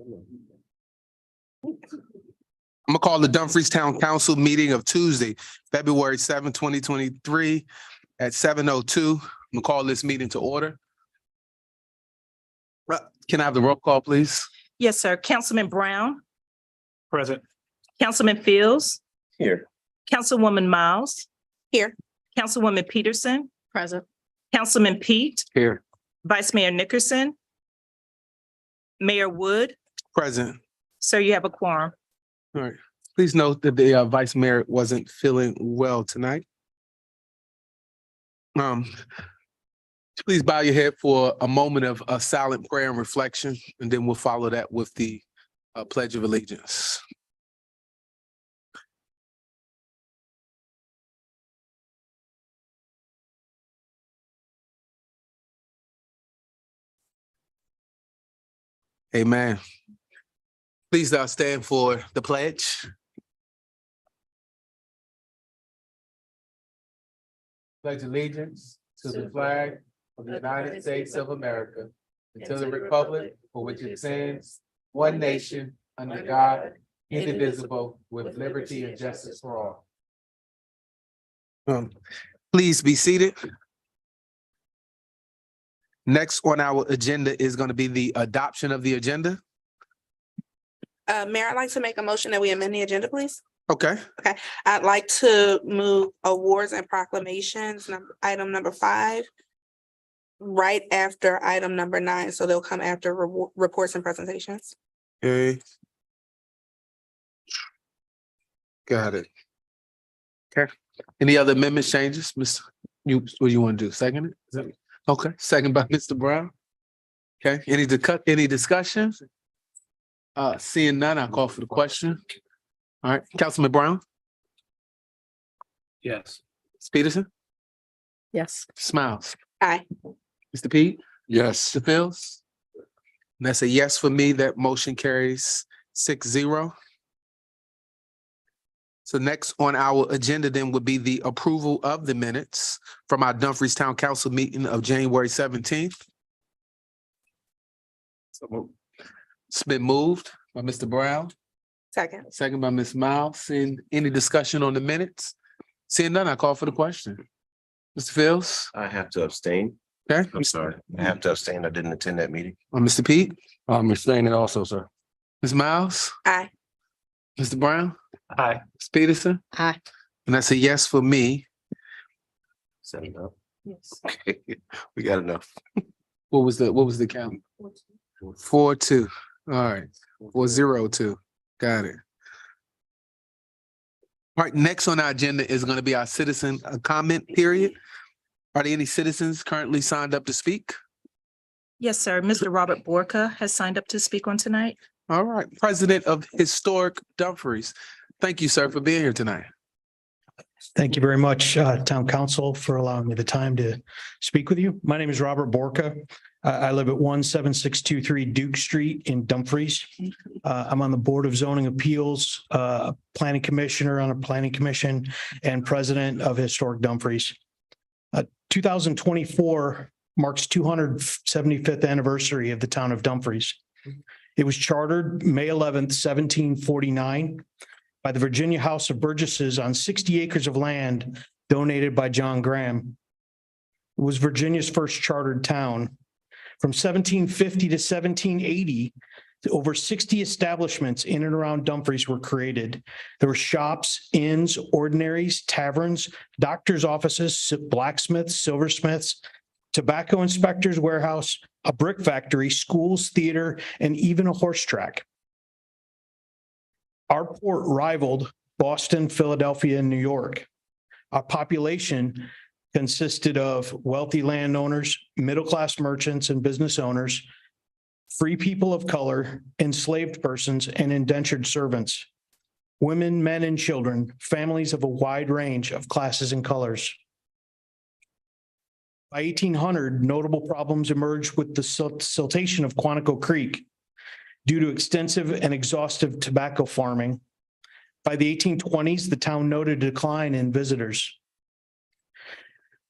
I'm gonna call the Dumfries Town Council meeting of Tuesday, February 7, 2023 at 7:02. I'm gonna call this meeting to order. Can I have the roll call, please? Yes, sir. Councilman Brown, Present. Councilman Fields, Here. Councilwoman Miles. Here. Councilwoman Peterson, Present. Councilman Pete, Here. Vice Mayor Nickerson, Mayor Wood. Present. Sir, you have a quorum. All right. Please note that the vice mayor wasn't feeling well tonight. Please bow your head for a moment of silent prayer and reflection, and then we'll follow that with the Pledge of Allegiance. Amen. Please stand for the pledge. Pledge allegiance to the flag of the United States of America and to the republic for which it stands, one nation, under God, indivisible, with liberty and justice for all. Please be seated. Next on our agenda is going to be the adoption of the agenda. Mayor, I'd like to make a motion that we amend the agenda, please. Okay. I'd like to move awards and proclamations, item number 5, right after item number 9. So they'll come after reports and presentations. Okay. Got it. Okay. Any other amendments, changes? Mr. What do you want to do? Second it? Is that- Okay, second by Mr. Brown. Okay, any discussion? Seeing none, I'll call for the question. All right, Councilman Brown, Yes. Ms. Peterson, Yes. Smiles, Aye. Mr. Pete, Yes. Mr. Fields. And that's a yes for me. That motion carries 6-0. So next on our agenda then would be the approval of the minutes from our Dumfries Town Council meeting of January 17th. It's been moved by Mr. Brown, Second. second by Ms. Miles. Seeing any discussion on the minutes? Seeing none, I call for the question. Mr. Fields? I have to abstain. Okay. I'm sorry. I have to abstain. I didn't attend that meeting. Mr. Pete? I'm abstaining also, sir. Ms. Miles? Aye. Mr. Brown? Aye. Ms. Peterson? Aye. And that's a yes for me. Set it up. Yes. We got enough. What was the count? 4-2. All right. 4-0-2. Got it. All right, next on our agenda is going to be our citizen comment period. Are there any citizens currently signed up to speak? Yes, sir. Mr. Robert Borka has signed up to speak on tonight. All right, President of Historic Dumfries. Thank you, sir, for being here tonight. Thank you very much, Town Council, for allowing me the time to speak with you. My name is Robert Borka. I live at 17623 Duke Street in Dumfries. I'm on the Board of Zoning Appeals, Planning Commissioner on a Planning Commission, and President of Historic Dumfries. 2024 marks 275th anniversary of the town of Dumfries. It was chartered May 11th, 1749 by the Virginia House of Burgesses on 60 acres of land donated by John Graham. It was Virginia's first chartered town. From 1750 to 1780, over 60 establishments in and around Dumfries were created. There were shops, inns, ordinaries, taverns, doctors' offices, blacksmiths, silversmiths, tobacco inspectors' warehouse, a brick factory, schools, theater, and even a horse track. Our port rivaled Boston, Philadelphia, and New York. Our population consisted of wealthy landowners, middle-class merchants and business owners, free people of color, enslaved persons, and indentured servants, women, men, and children, families of a wide range of classes and colors. By 1800, notable problems emerged with the siltation of Quantico Creek due to extensive and exhaustive tobacco farming. By the 1820s, the town noted a decline in visitors.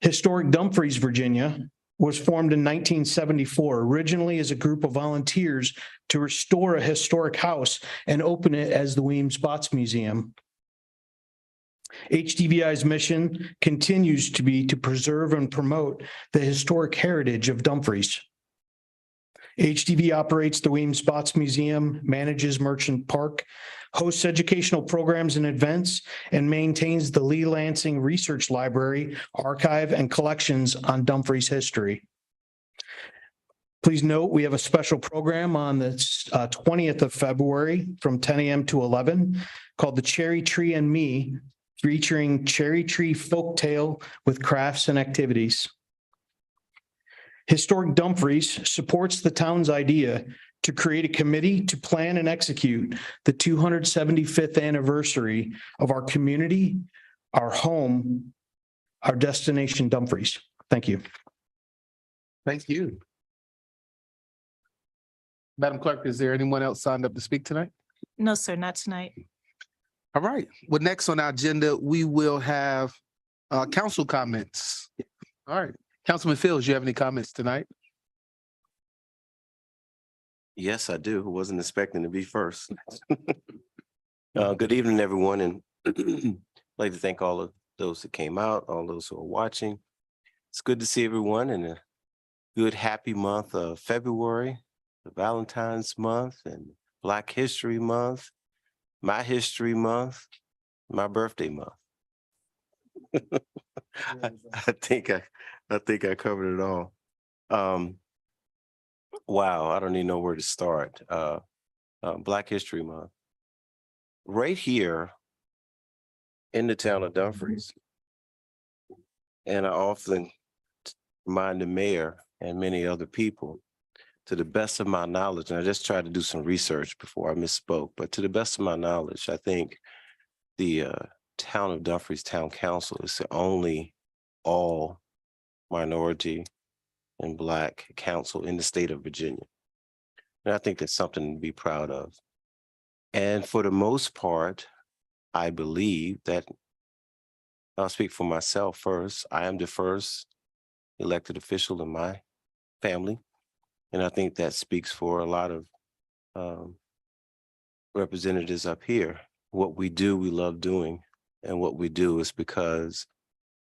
Historic Dumfries, Virginia, was formed in 1974, originally as a group of volunteers to restore a historic house and open it as the Weems Spots Museum. HDVI's mission continues to be to preserve and promote the historic heritage of Dumfries. HDV operates the Weems Spots Museum, manages Merchant Park, hosts educational programs and events, and maintains the Lee Lansing Research Library, archive, and collections on Dumfries history. Please note, we have a special program on the 20th of February from 10 a.m. to 11 called The Cherry Tree and Me, featuring Cherry Tree Folktale with crafts and activities. Historic Dumfries supports the town's idea to create a committee to plan and execute the 275th anniversary of our community, our home, our destination, Dumfries. Thank you. Thank you. Madam Clerk, is there anyone else signed up to speak tonight? No, sir, not tonight. All right. Well, next on our agenda, we will have council comments. All right. Councilman Fields, you have any comments tonight? Yes, I do. Wasn't expecting to be first. Good evening, everyone, and I'd like to thank all of those that came out, all those who are watching. It's good to see everyone in a good, happy month of February, the Valentine's month and Black History Month, my history month, my birthday month. I think I covered it all. Wow, I don't even know where to start. Black History Month. Right here in the town of Dumfries. And I often remind the mayor and many other people, to the best of my knowledge, and I just tried to do some research before I misspoke, but to the best of my knowledge, I think the town of Dumfries Town Council is the only all minority and Black council in the state of Virginia. And I think that's something to be proud of. And for the most part, I believe that, I'll speak for myself first, I am the first elected official in my family. And I think that speaks for a lot of representatives up here. What we do, we love doing. And what we do is because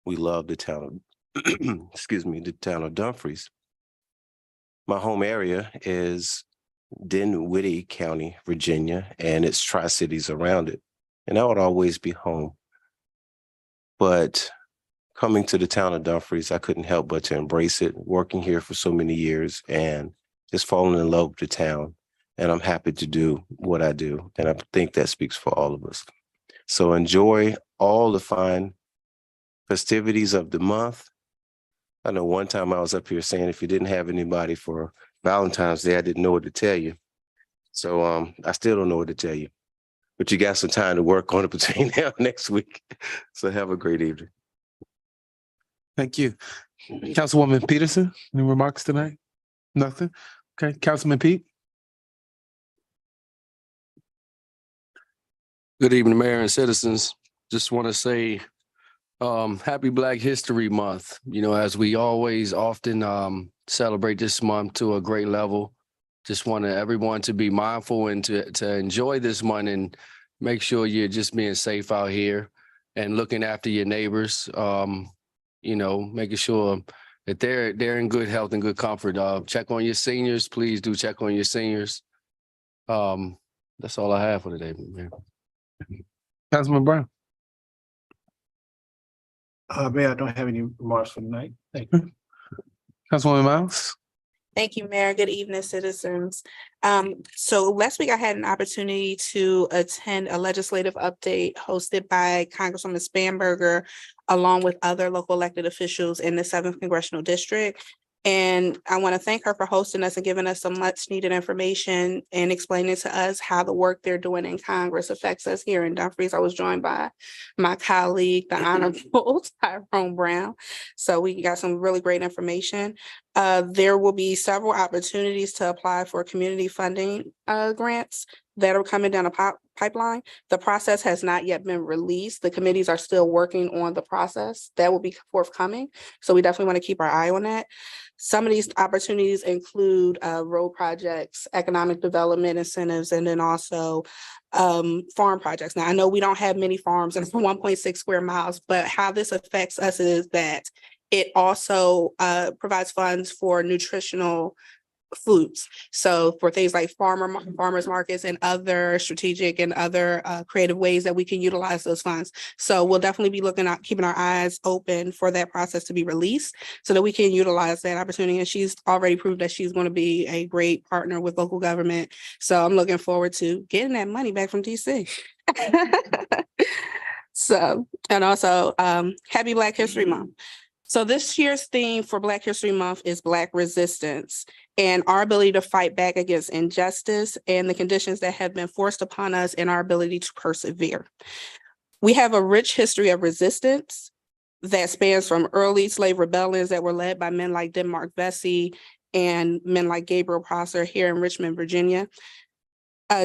we love the town of, the town of Dumfries. My home area is Dinwiddie County, Virginia, and its Tri-Cities around it. And that would always be home. But coming to the town of Dumfries, I couldn't help but to embrace it, working here for so many years and just falling in love with the town. And I'm happy to do what I do. And I think that speaks for all of us. So enjoy all the fine festivities of the month. I know one time I was up here saying if you didn't have anybody for Valentine's Day, I didn't know what to tell you. So I still don't know what to tell you. But you got some time to work on it between now and next week. So have a great evening. Thank you. Councilwoman Peterson, any remarks tonight? Nothing? Okay, Councilman Pete? Good evening, Mayor and citizens. Just want to say happy Black History Month. You know, as we always often celebrate this month to a great level. Just want everyone to be mindful and to enjoy this month and make sure you're just being safe out here and looking after your neighbors. You know, making sure that they're in good health and good comfort. Check on your seniors. Please do check on your seniors. That's all I have for today, man. Councilman Brown? Mayor, I don't have any remarks for tonight. Thank you. Councilwoman Miles? Thank you, Mayor. Good evening, citizens. So last week I had an opportunity to attend a legislative update hosted by Congresswoman Spanberger, along with other local elected officials in the 7th Congressional District. And I want to thank her for hosting us and giving us some much needed information and explaining to us how the work they're doing in Congress affects us here in Dumfries. I was joined by my colleague, the Honorable Tyrone Brown. So we got some really great information. There will be several opportunities to apply for community funding grants that are coming down the pipeline. The process has not yet been released. The committees are still working on the process. That will be forthcoming. So we definitely want to keep our eye on that. Some of these opportunities include road projects, economic development incentives, and then also farm projects. Now, I know we don't have many farms and 1.6 square miles, but how this affects us is that it also provides funds for nutritional foods. So for things like farmers markets and other strategic and other creative ways that we can utilize those funds. So we'll definitely be looking at keeping our eyes open for that process to be released so that we can utilize that opportunity. And she's already proved that she's going to be a great partner with local government. So I'm looking forward to getting that money back from DC. So, and also happy Black History Month. So this year's theme for Black History Month is Black resistance and our ability to fight back against injustice and the conditions that have been forced upon us and our ability to persevere. We have a rich history of resistance that spans from early slave rebellions that were led by men like Denmark Vesey and men like Gabriel Prosser here in Richmond, Virginia.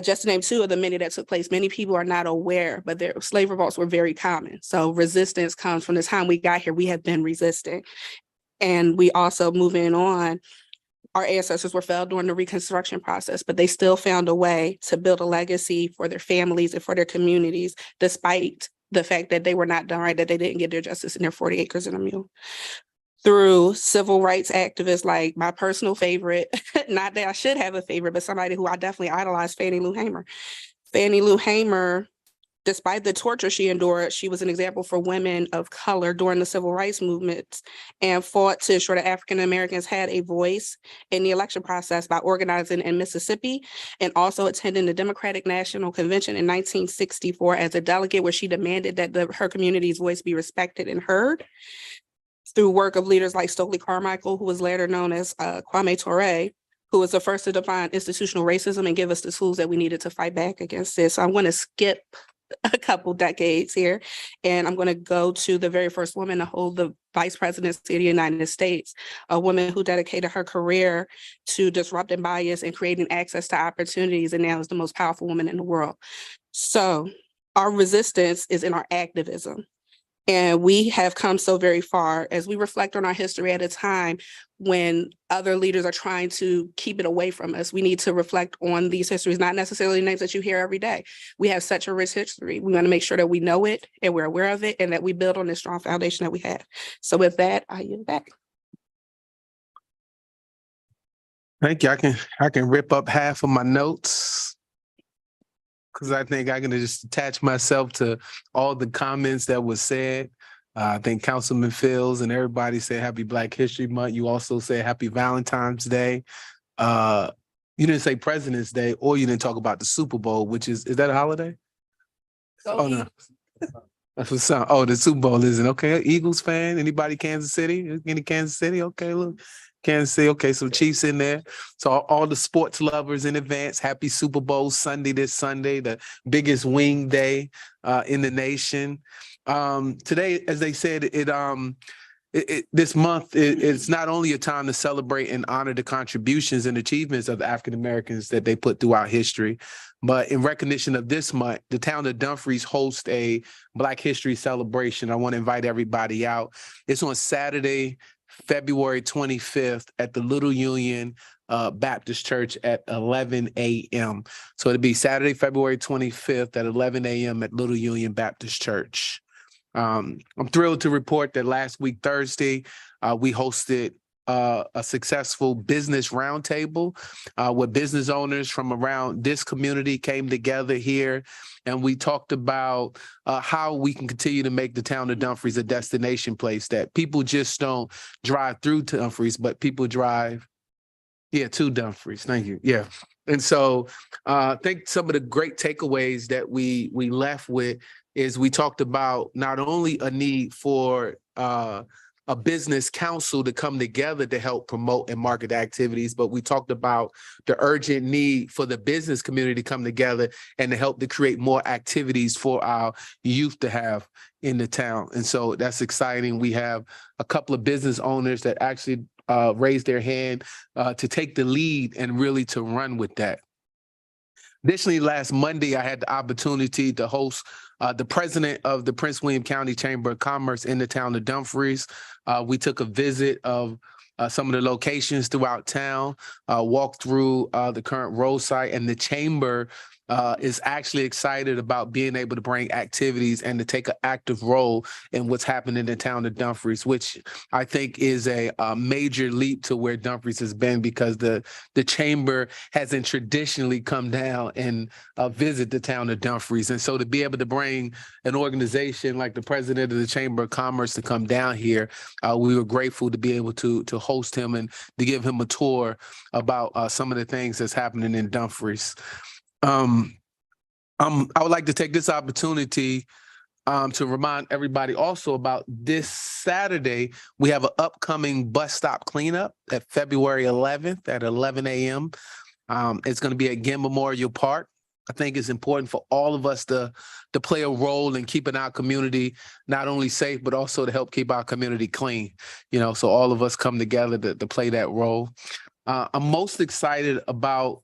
Just to name two of the many that took place, many people are not aware, but their slave revolts were very common. So resistance comes from the time we got here, we have been resisting. And we also moving on, our ancestors were felled during the Reconstruction process, but they still found a way to build a legacy for their families and for their communities, despite the fact that they were not done right, that they didn't get their justice in their 40 acres and a mule. Through civil rights activists like my personal favorite, not that I should have a favorite, but somebody who I definitely idolize, Fannie Lou Hamer. Fannie Lou Hamer, despite the torture she endured, she was an example for women of color during the civil rights movements and fought to ensure that African Americans had a voice in the election process by organizing in Mississippi and also attending the Democratic National Convention in 1964 as a delegate, where she demanded that her community's voice be respected and heard. Through work of leaders like Stokely Carmichael, who was later known as Kwame Ture, who was the first to define institutional racism and give us the tools that we needed to fight back against this. So I'm going to skip a couple decades here, and I'm going to go to the very first woman to hold the vice presidency of the United States, a woman who dedicated her career to disrupting bias and creating access to opportunities, and now is the most powerful woman in the world. So our resistance is in our activism. And we have come so very far as we reflect on our history at a time when other leaders are trying to keep it away from us. We need to reflect on these histories, not necessarily names that you hear every day. We have such a rich history. We want to make sure that we know it and we're aware of it and that we build on this strong foundation that we have. So with that, I yield back. Thank you. I can rip up half of my notes, because I think I'm going to just attach myself to all the comments that was said. I think Councilman Fields and everybody said Happy Black History Month. You also said Happy Valentine's Day. You didn't say President's Day, or you didn't talk about the Super Bowl, which is that a holiday? Oh, no. That's what's up. Oh, the Super Bowl isn't. Okay, Eagles fan? Anybody Kansas City? Any Kansas City? Okay, look. Kansas City. Okay, so Chiefs in there. So all the sports lovers in advance, happy Super Bowl Sunday this Sunday, the biggest wing day in the nation. Today, as they said, this month, it's not only a time to celebrate and honor the contributions and achievements of the African Americans that they put throughout history, but in recognition of this month, the town of Dumfries hosts a Black History celebration. I want to invite everybody out. It's on Saturday, February 25th at the Little Union Baptist Church at 11 a.m. So it'll be Saturday, February 25th at 11 a.m. at Little Union Baptist Church. I'm thrilled to report that last week, Thursday, we hosted a successful business roundtable where business owners from around this community came together here, and we talked about how we can continue to make the town of Dumfries a destination place, that people just don't drive through Dumfries, but people drive, to Dumfries. Thank you. Yeah. And so I think some of the great takeaways that we left with is we talked about not only a need for a business council to come together to help promote and market activities, but we talked about the urgent need for the business community to come together and to help to create more activities for our youth to have in the town. And so that's exciting. We have a couple of business owners that actually raised their hand to take the lead and really to run with that. Additionally, last Monday, I had the opportunity to host the president of the Prince William County Chamber of Commerce in the town of Dumfries. We took a visit of some of the locations throughout town, walked through the current road site, and the chamber is actually excited about being able to bring activities and to take an active role in what's happening in the town of Dumfries, which I think is a major leap to where Dumfries has been, because the chamber hasn't traditionally come down and visit the town of Dumfries. And so to be able to bring an organization like the president of the Chamber of Commerce to come down here, we were grateful to be able to host him and to give him a tour about some of the things that's happening in Dumfries. I would like to take this opportunity to remind everybody also about this Saturday. We have an upcoming bus stop cleanup at February 11th at 11 a.m. It's going to be at Ginn Memorial Park. I think it's important for all of us to play a role in keeping our community not only safe, but also to help keep our community clean. So all of us come together to play that role. I'm most excited about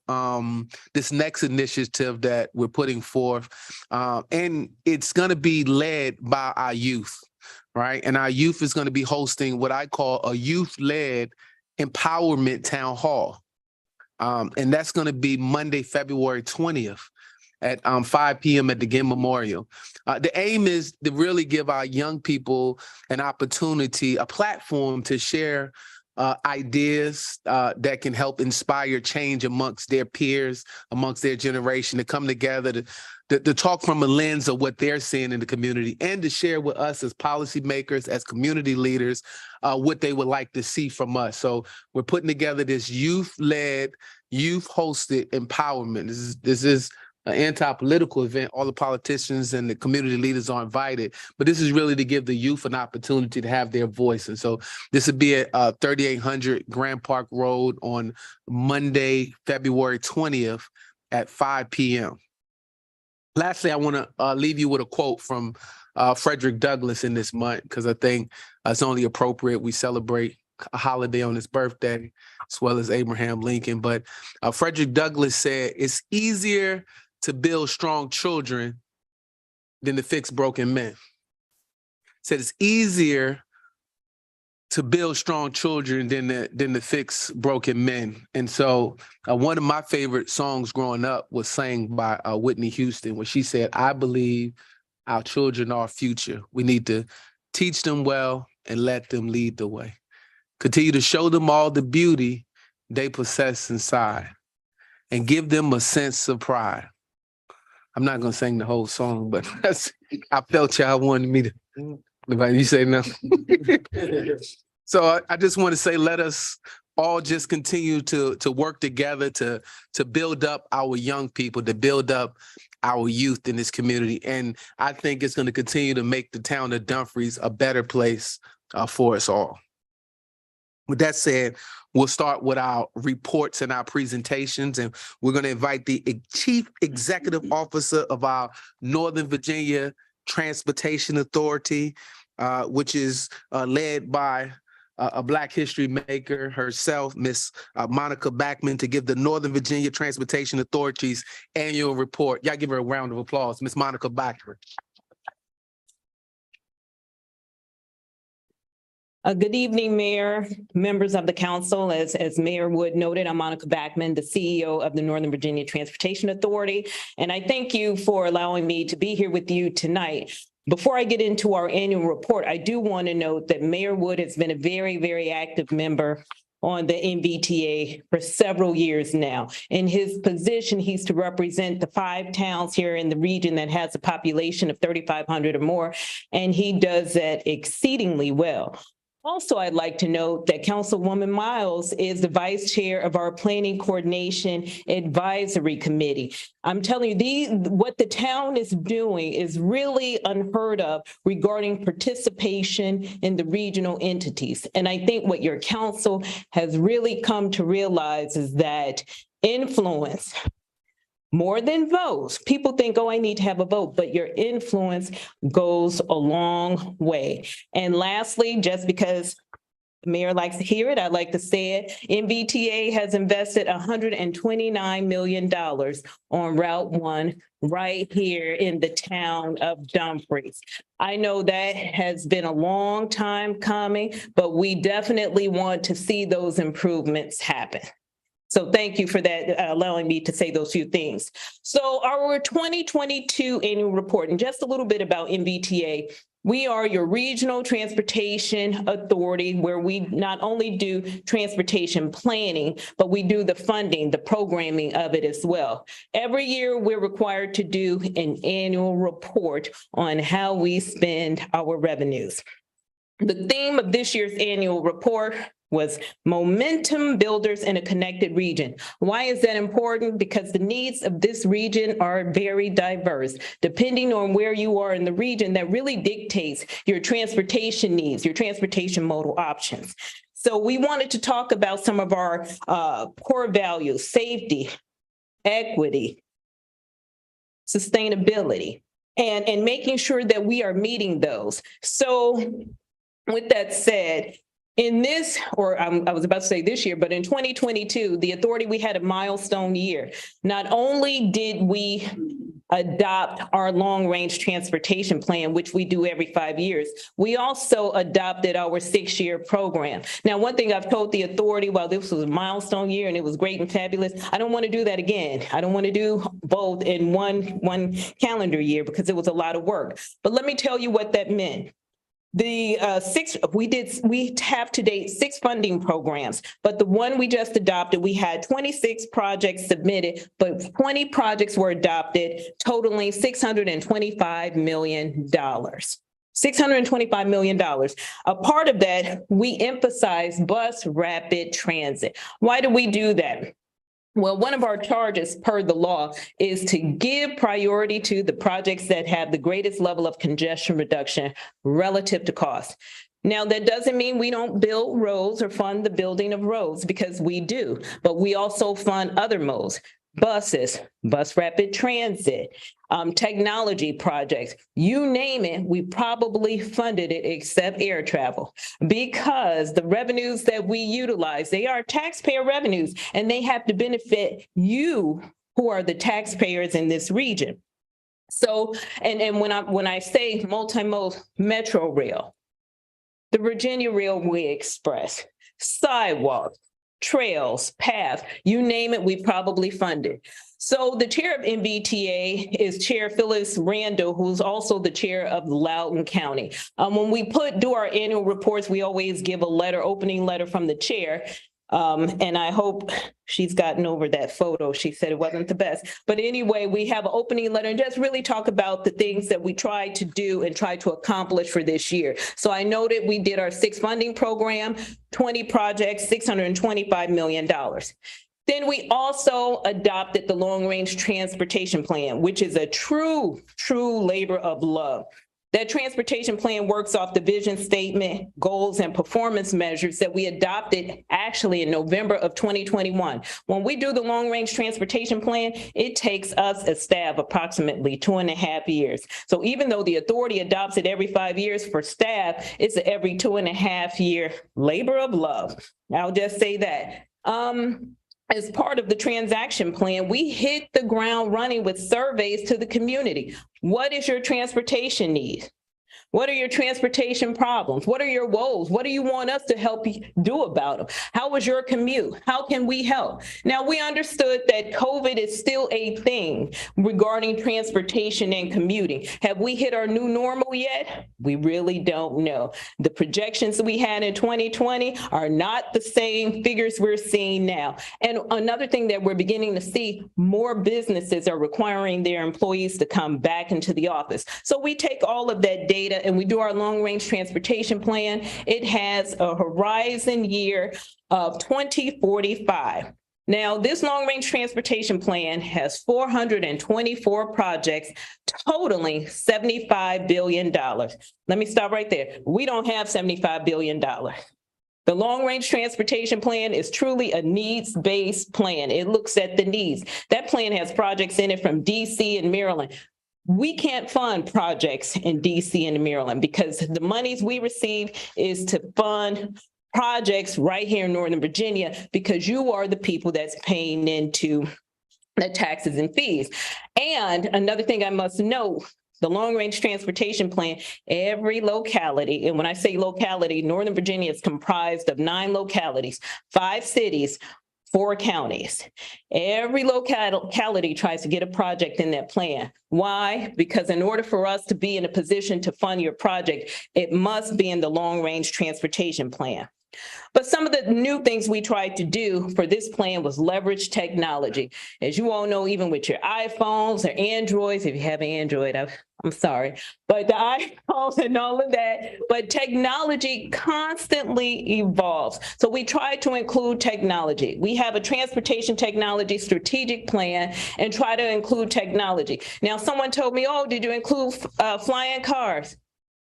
this next initiative that we're putting forth, and it's going to be led by our youth, right? And our youth is going to be hosting what I call a youth-led empowerment town hall, and that's going to be Monday, February 20th at 5 p.m. at the Ginn Memorial. The aim is to really give our young people an opportunity, a platform to share ideas that can help inspire change amongst their peers, amongst their generation, to come together to talk from a lens of what they're seeing in the community, and to share with us as policymakers, as community leaders, what they would like to see from us. So we're putting together this youth-led, youth-hosted empowerment. This is an anti-political event. All the politicians and the community leaders are invited, but this is really to give the youth an opportunity to have their voice. And so this would be at 3800 Grand Park Road on Monday, February 20th at 5 p.m. Lastly, I want to leave you with a quote from Frederick Douglass in this month, because I think it's only appropriate we celebrate a holiday on his birthday, as well as Abraham Lincoln. But Frederick Douglass said, "It's easier to build strong children than to fix broken men." Said it's easier to build strong children than to fix broken men. And so one of my favorite songs growing up was sang by Whitney Houston, where she said, "I believe our children are our future. We need to teach them well and let them lead the way. Continue to show them all the beauty they possess inside and give them a sense of pride." I'm not going to sing the whole song, but I felt y'all wanted me to. You say no. So I just want to say, let us all just continue to work together to build up our young people, to build up our youth in this community. And I think it's going to continue to make the town of Dumfries a better place for us all. With that said, we'll start with our reports and our presentations, and we're going to invite the Chief Executive Officer of our Northern Virginia Transportation Authority, which is led by a Black history maker herself, Miss Monica Backman, to give the Northern Virginia Transportation Authority's annual report. Y'all give her a round of applause, Miss Monica Backman. Good evening, Mayor, members of the council. As Mayor Wood noted, I'm Monica Backman, the CEO of the Northern Virginia Transportation Authority, and I thank you for allowing me to be here with you tonight. Before I get into our annual report, I do want to note that Mayor Wood has been a very, very active member on the NVTA for several years now. In his position, he's to represent the 5 towns here in the region that has a population of 3,500 or more, and he does that exceedingly well. Also, I'd like to note that Councilwoman Miles is the vice chair of our Planning Coordination Advisory Committee. I'm telling you, what the town is doing is really unheard of regarding participation in the regional entities. And I think what your council has really come to realize is that influence, more than votes. People think, oh, I need to have a vote, but your influence goes a long way. And lastly, just because the mayor likes to hear it, I'd like to say it, MBTA has invested $129 million on Route 1 right here in the town of Dumfries. I know that has been a long time coming, but we definitely want to see those improvements happen. So thank you for that, allowing me to say those few things. So our 2022 annual report, and just a little bit about MBTA. We are your regional transportation authority where we not only do transportation planning, but we do the funding, the programming of it as well. Every year, we're required to do an annual report on how we spend our revenues. The theme of this year's annual report was momentum builders in a connected region. Why is that important? Because the needs of this region are very diverse. Depending on where you are in the region, that really dictates your transportation needs, your transportation modal options. So we wanted to talk about some of our core values: safety, equity, sustainability, and making sure that we are meeting those. So with that said, in this, or I was about to say this year, but in 2022, the authority, we had a milestone year. Not only did we adopt our long-range transportation plan, which we do every 5 years, we also adopted our 6-year program. Now, one thing I've told the authority, while this was a milestone year and it was great and fabulous, I don't want to do that again. I don't want to do both in one calendar year because it was a lot of work. But let me tell you what that meant. We have to date 6 funding programs, but the one we just adopted, we had 26 projects submitted, but 20 projects were adopted, totaling $625 million. $625 million. A part of that, we emphasize bus rapid transit. Why do we do that? Well, one of our charges per the law is to give priority to the projects that have the greatest level of congestion reduction relative to cost. Now, that doesn't mean we don't build roads or fund the building of roads, because we do, but we also fund other modes: buses, bus rapid transit, technology projects, you name it, we probably funded it except air travel, because the revenues that we utilize, they are taxpayer revenues, and they have to benefit you who are the taxpayers in this region. So, and when I say multimodal, Metro Rail, the Virginia Railway Express, sidewalks, trails, paths, you name it, we probably funded. So the chair of MBTA is Chair Phyllis Randall, who's also the chair of Loudoun County. When we do our annual reports, we always give a letter, opening letter from the chair. And I hope she's gotten over that photo. She said it wasn't the best. But anyway, we have an opening letter and just really talk about the things that we tried to do and try to accomplish for this year. So I noted we did our 6 funding program, 20 projects, $625 million. Then we also adopted the long-range transportation plan, which is a true labor of love. That transportation plan works off the vision statement, goals, and performance measures that we adopted actually in November of 2021. When we do the long-range transportation plan, it takes us a staff approximately 2.5 years. So even though the authority adopts it every 5 years, for staff, it's an every 2.5 year labor of love. I'll just say that. As part of the transaction plan, we hit the ground running with surveys to the community. What is your transportation need? What are your transportation problems? What are your woes? What do you want us to help you do about them? How was your commute? How can we help? Now, we understood that COVID is still a thing regarding transportation and commuting. Have we hit our new normal yet? We really don't know. The projections we had in 2020 are not the same figures we're seeing now. And another thing that we're beginning to see, more businesses are requiring their employees to come back into the office. So we take all of that data and we do our long-range transportation plan, it has a horizon year of 2045. Now, this long-range transportation plan has 424 projects totaling $75 billion. Let me stop right there. We don't have $75 billion. The long-range transportation plan is truly a needs-based plan. It looks at the needs. That plan has projects in it from DC and Maryland. We can't fund projects in DC and Maryland because the monies we receive is to fund projects right here in Northern Virginia because you are the people that's paying into the taxes and fees. And another thing I must note, the long-range transportation plan, every locality, and when I say locality, Northern Virginia is comprised of 9 localities, 5 cities, 4 counties. Every locality tries to get a project in that plan. Why? Because in order for us to be in a position to fund your project, it must be in the long-range transportation plan. But some of the new things we tried to do for this plan was leverage technology. As you all know, even with your iPhones or Androids, if you have an Android, I'm sorry, but the iPhones and all of that, but technology constantly evolves. So we try to include technology. We have a transportation technology strategic plan and try to include technology. Now, someone told me, oh, did you include flying cars?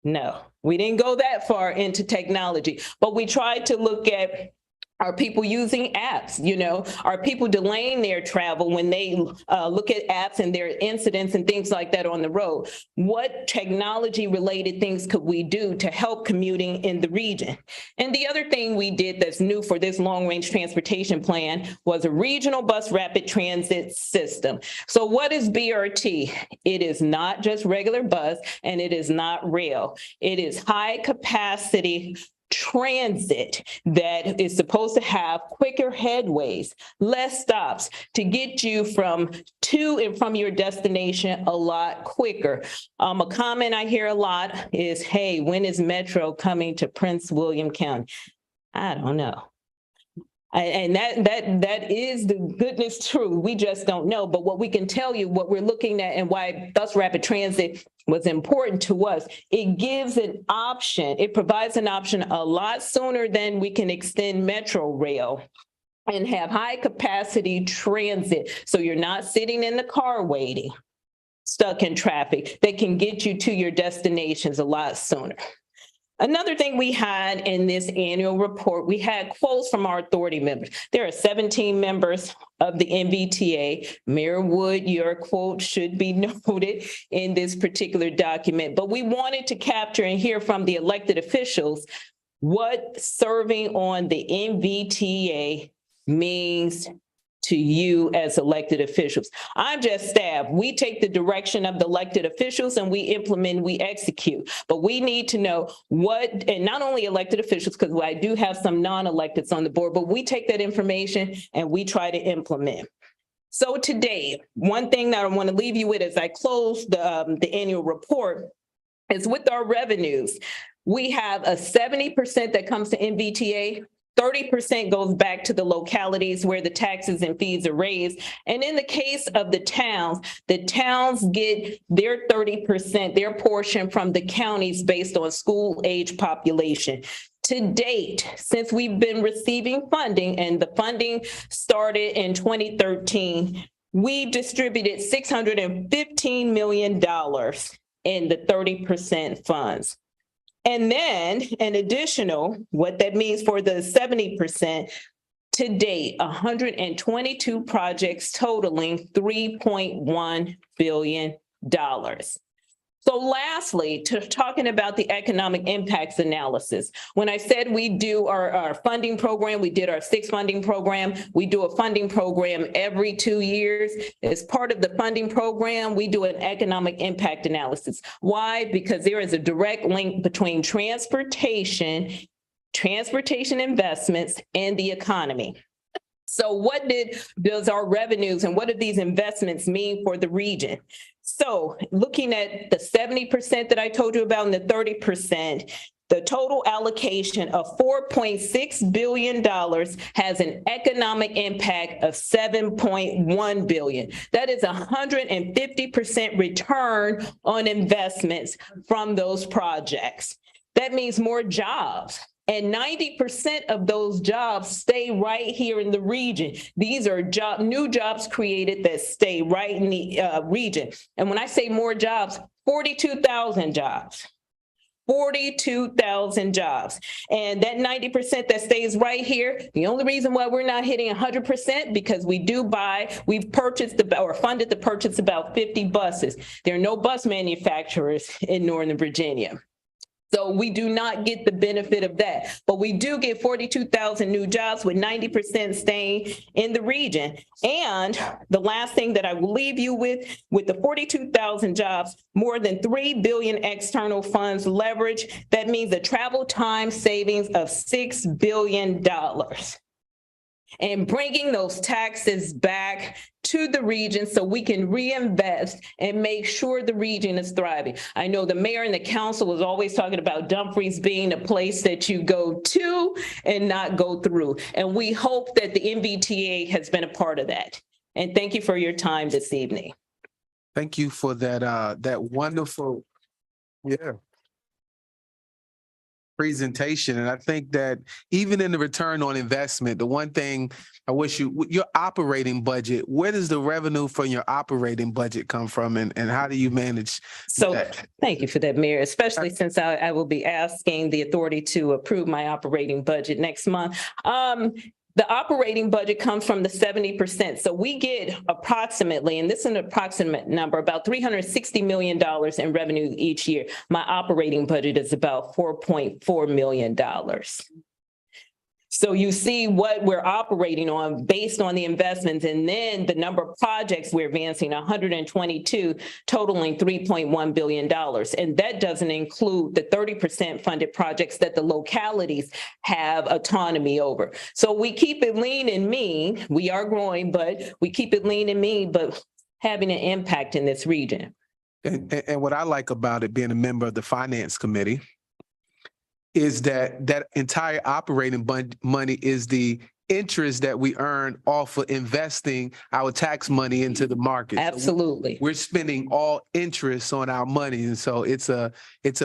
No, we didn't go that far into technology, but we tried to look at, are people using apps? You know, are people delaying their travel when they look at apps and their incidents and things like that on the road? What technology related things could we do to help commuting in the region? And the other thing we did that's new for this long range transportation plan was a regional bus rapid transit system. So what is BRT? It is not just regular bus and it is not rail. It is high capacity transit that is supposed to have quicker headways, less stops to get you from to and from your destination a lot quicker. A comment I hear a lot is, hey, when is Metro coming to Prince William County? I don't know. And that is the goodness truth. We just don't know. But what we can tell you, what we're looking at and why bus rapid transit was important to us, it gives an option. It provides an option a lot sooner than we can extend Metro rail and have high capacity transit. So you're not sitting in the car waiting, stuck in traffic. They can get you to your destinations a lot sooner. Another thing we had in this annual report, we had quotes from our authority members. There are 17 members of the MVTA. Mayor Wood, your quote should be noted in this particular document, but we wanted to capture and hear from the elected officials what serving on the MVTA means to you as elected officials. I'm just staff. We take the direction of the elected officials and we implement, we execute. But we need to know what, and not only elected officials, because I do have some non-electeds on the board, but we take that information and we try to implement. So today, one thing that I want to leave you with as I close the annual report is with our revenues. We have a 70% that comes to MVTA. 30% goes back to the localities where the taxes and fees are raised. And in the case of the towns get their 30%, their portion from the counties based on school age population. To date, since we've been receiving funding and the funding started in 2013, we've distributed $615 million in the 30% funds. And then an additional, what that means for the 70%, to date, 122 projects totaling $3.1 billion. So lastly, talking about the economic impacts analysis, when I said we do our funding program, we did our 6th funding program, we do a funding program every 2 years. As part of the funding program, we do an economic impact analysis. Why? Because there is a direct link between transportation investments, and the economy. So what does our revenues and what do these investments mean for the region? So looking at the 70% that I told you about and the 30%, The total allocation of $4.6 billion has an economic impact of $7.1 billion. That is 150% return on investments from those projects. That means more jobs. And 90% of those jobs stay right here in the region. These are new jobs created that stay right in the region. And when I say more jobs, 42,000 jobs. 42,000 jobs. And that 90% that stays right here, the only reason why we're not hitting 100% because we've purchased or funded the purchase about 50 buses. There are no bus manufacturers in Northern Virginia. So we do not get the benefit of that, but we do get 42,000 new jobs with 90% staying in the region. And the last thing that I will leave you with the 42,000 jobs, more than 3 billion external funds leverage. That means a travel time savings of $6 billion. And bringing those taxes back to the region so we can reinvest and make sure the region is thriving. I know the mayor and the council was always talking about Dumfries being a place that you go to and not go through. And we hope that the MVTA has been a part of that. And thank you for your time this evening. Thank you for that, that wonderful, presentation. And I think that even in the return on investment, the one thing I wish your operating budget, where does the revenue from your operating budget come from and how do you manage So that? thank you for that, Mayor, especially since I will be asking the authority to approve my operating budget next month. The operating budget comes from the 70%. So we get approximately, and this is an approximate number, about $360 million in revenue each year. My operating budget is about $4.4 million. So you see what we're operating on based on the investments and then the number of projects we're advancing, 122, totaling $3.1 billion. And that doesn't include the 30% funded projects that the localities have autonomy over. So we keep it lean and mean. We are growing, but we keep it lean and mean, but having an impact in this region. And what I like about it being a member of the finance committee is that entire operating money is the interest that we earn off of investing our tax money into the market. Absolutely. So we're spending all interest on our money. And so it's a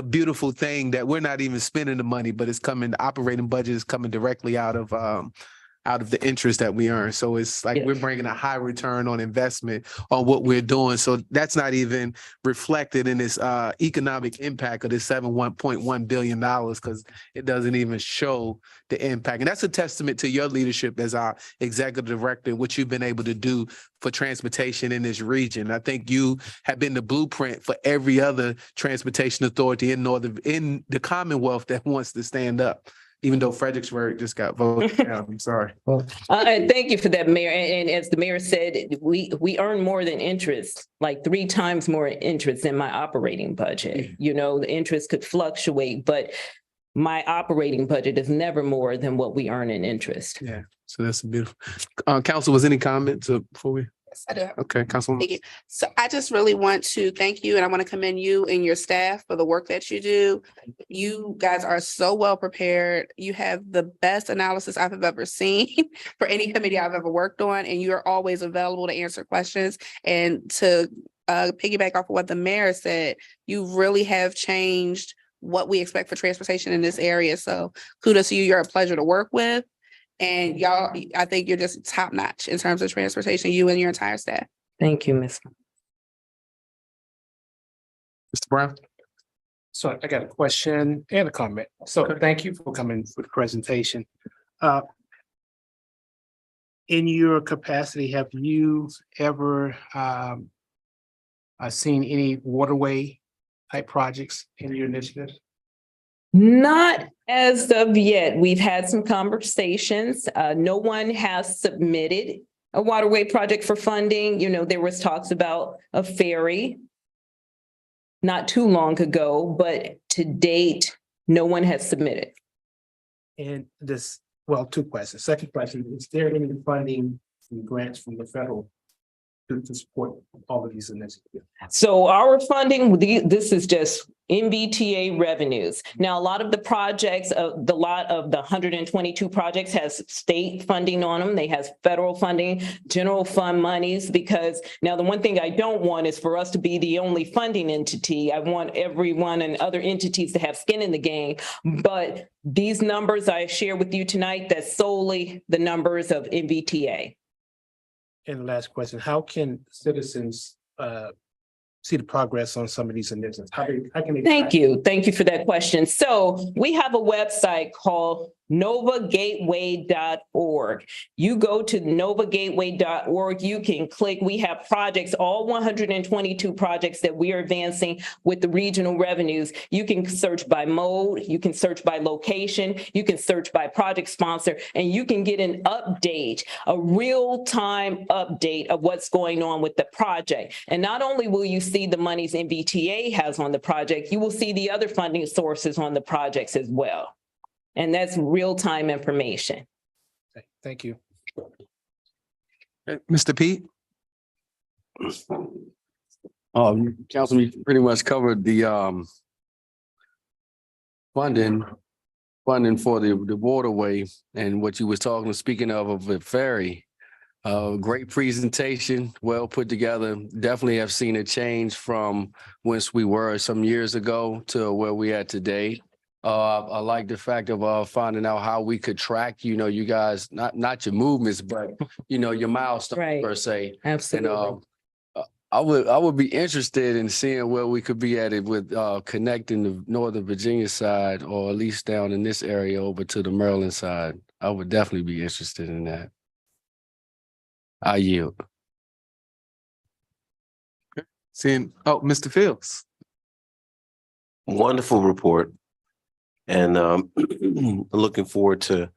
beautiful thing that we're not even spending the money, but it's coming, the operating budget is coming directly out of the interest that we earn. So it's like we're bringing a high return on investment on what we're doing. So that's not even reflected in this economic impact of this $7.1 billion because it doesn't even show the impact. And that's a testament to your leadership as our executive director, what you've been able to do for transportation in this region. I think you have been the blueprint for every other transportation authority in the Commonwealth that wants to stand up. Even though Fredericksburg just got voted down, I'm sorry. Thank you for that, Mayor. And as the mayor said, we earn more than interest, like 3 times more interest in my operating budget. You know, the interest could fluctuate, but my operating budget is never more than what we earn in interest. Yeah, so that's beautiful. Council, was any comments before we? Yes, I do. Okay, Councilwoman. Thank you. So I just really want to thank you and I want to commend you and your staff for the work that you do. You guys are so well prepared. You have the best analysis I've ever seen for any committee I've ever worked on, and you're always available to answer questions. And to piggyback off of what the mayor said, you really have changed what we expect for transportation in this area. So kudos to you. You're a pleasure to work with. And y'all, I think you're just top notch in terms of transportation, you and your entire staff. Thank you, Ms. Mr. Brown? So I got a question and a comment. So thank you for coming for the presentation. In your capacity, have you ever seen any waterway type projects in your initiative? Not as of yet. We've had some conversations. No one has submitted a waterway project for funding. You know, there was talks about a ferry not too long ago, but to date, no one has submitted. And this, well, 2 questions. Second question, is there any funding from grants from the federal to support all of these initiatives? So our funding, this is just MBTA revenues. Now, a lot of the projects, the lot of the 122 projects has state funding on them. They has federal funding, general fund monies, because now the one thing I don't want is for us to be the only funding entity. I want everyone and other entities to have skin in the game. But these numbers I share with you tonight, that's solely the numbers of MBTA. And last question, how can citizens see the progress on some of these initiatives? How can they? Thank you. Thank you for that question. So we have a website called novagateway.org. You go to novagateway.org, you can click, we have projects, all 122 projects that we are advancing with the regional revenues. You can search by mode, you can search by location, you can search by project sponsor, and you can get an update, a real-time update of what's going on with the project. And not only will you see the monies MBTA has on the project, you will see the other funding sources on the projects as well. And that's real-time information. Thank you. Mr. Pete? Councilman, you pretty much covered the funding for the waterway and what you was speaking of the ferry. Great presentation, well put together. Definitely have seen a change from whence we were some years ago to where we are today. I like the fact of finding out how we could track, you guys, not your movements, but your milestones Right. per se. Absolutely. And I would be interested in seeing where we could be at it with connecting the Northern Virginia side, or at least down in this area over to the Maryland side. I would definitely be interested in that. I yield. Mr. Fields. Wonderful report. And looking forward to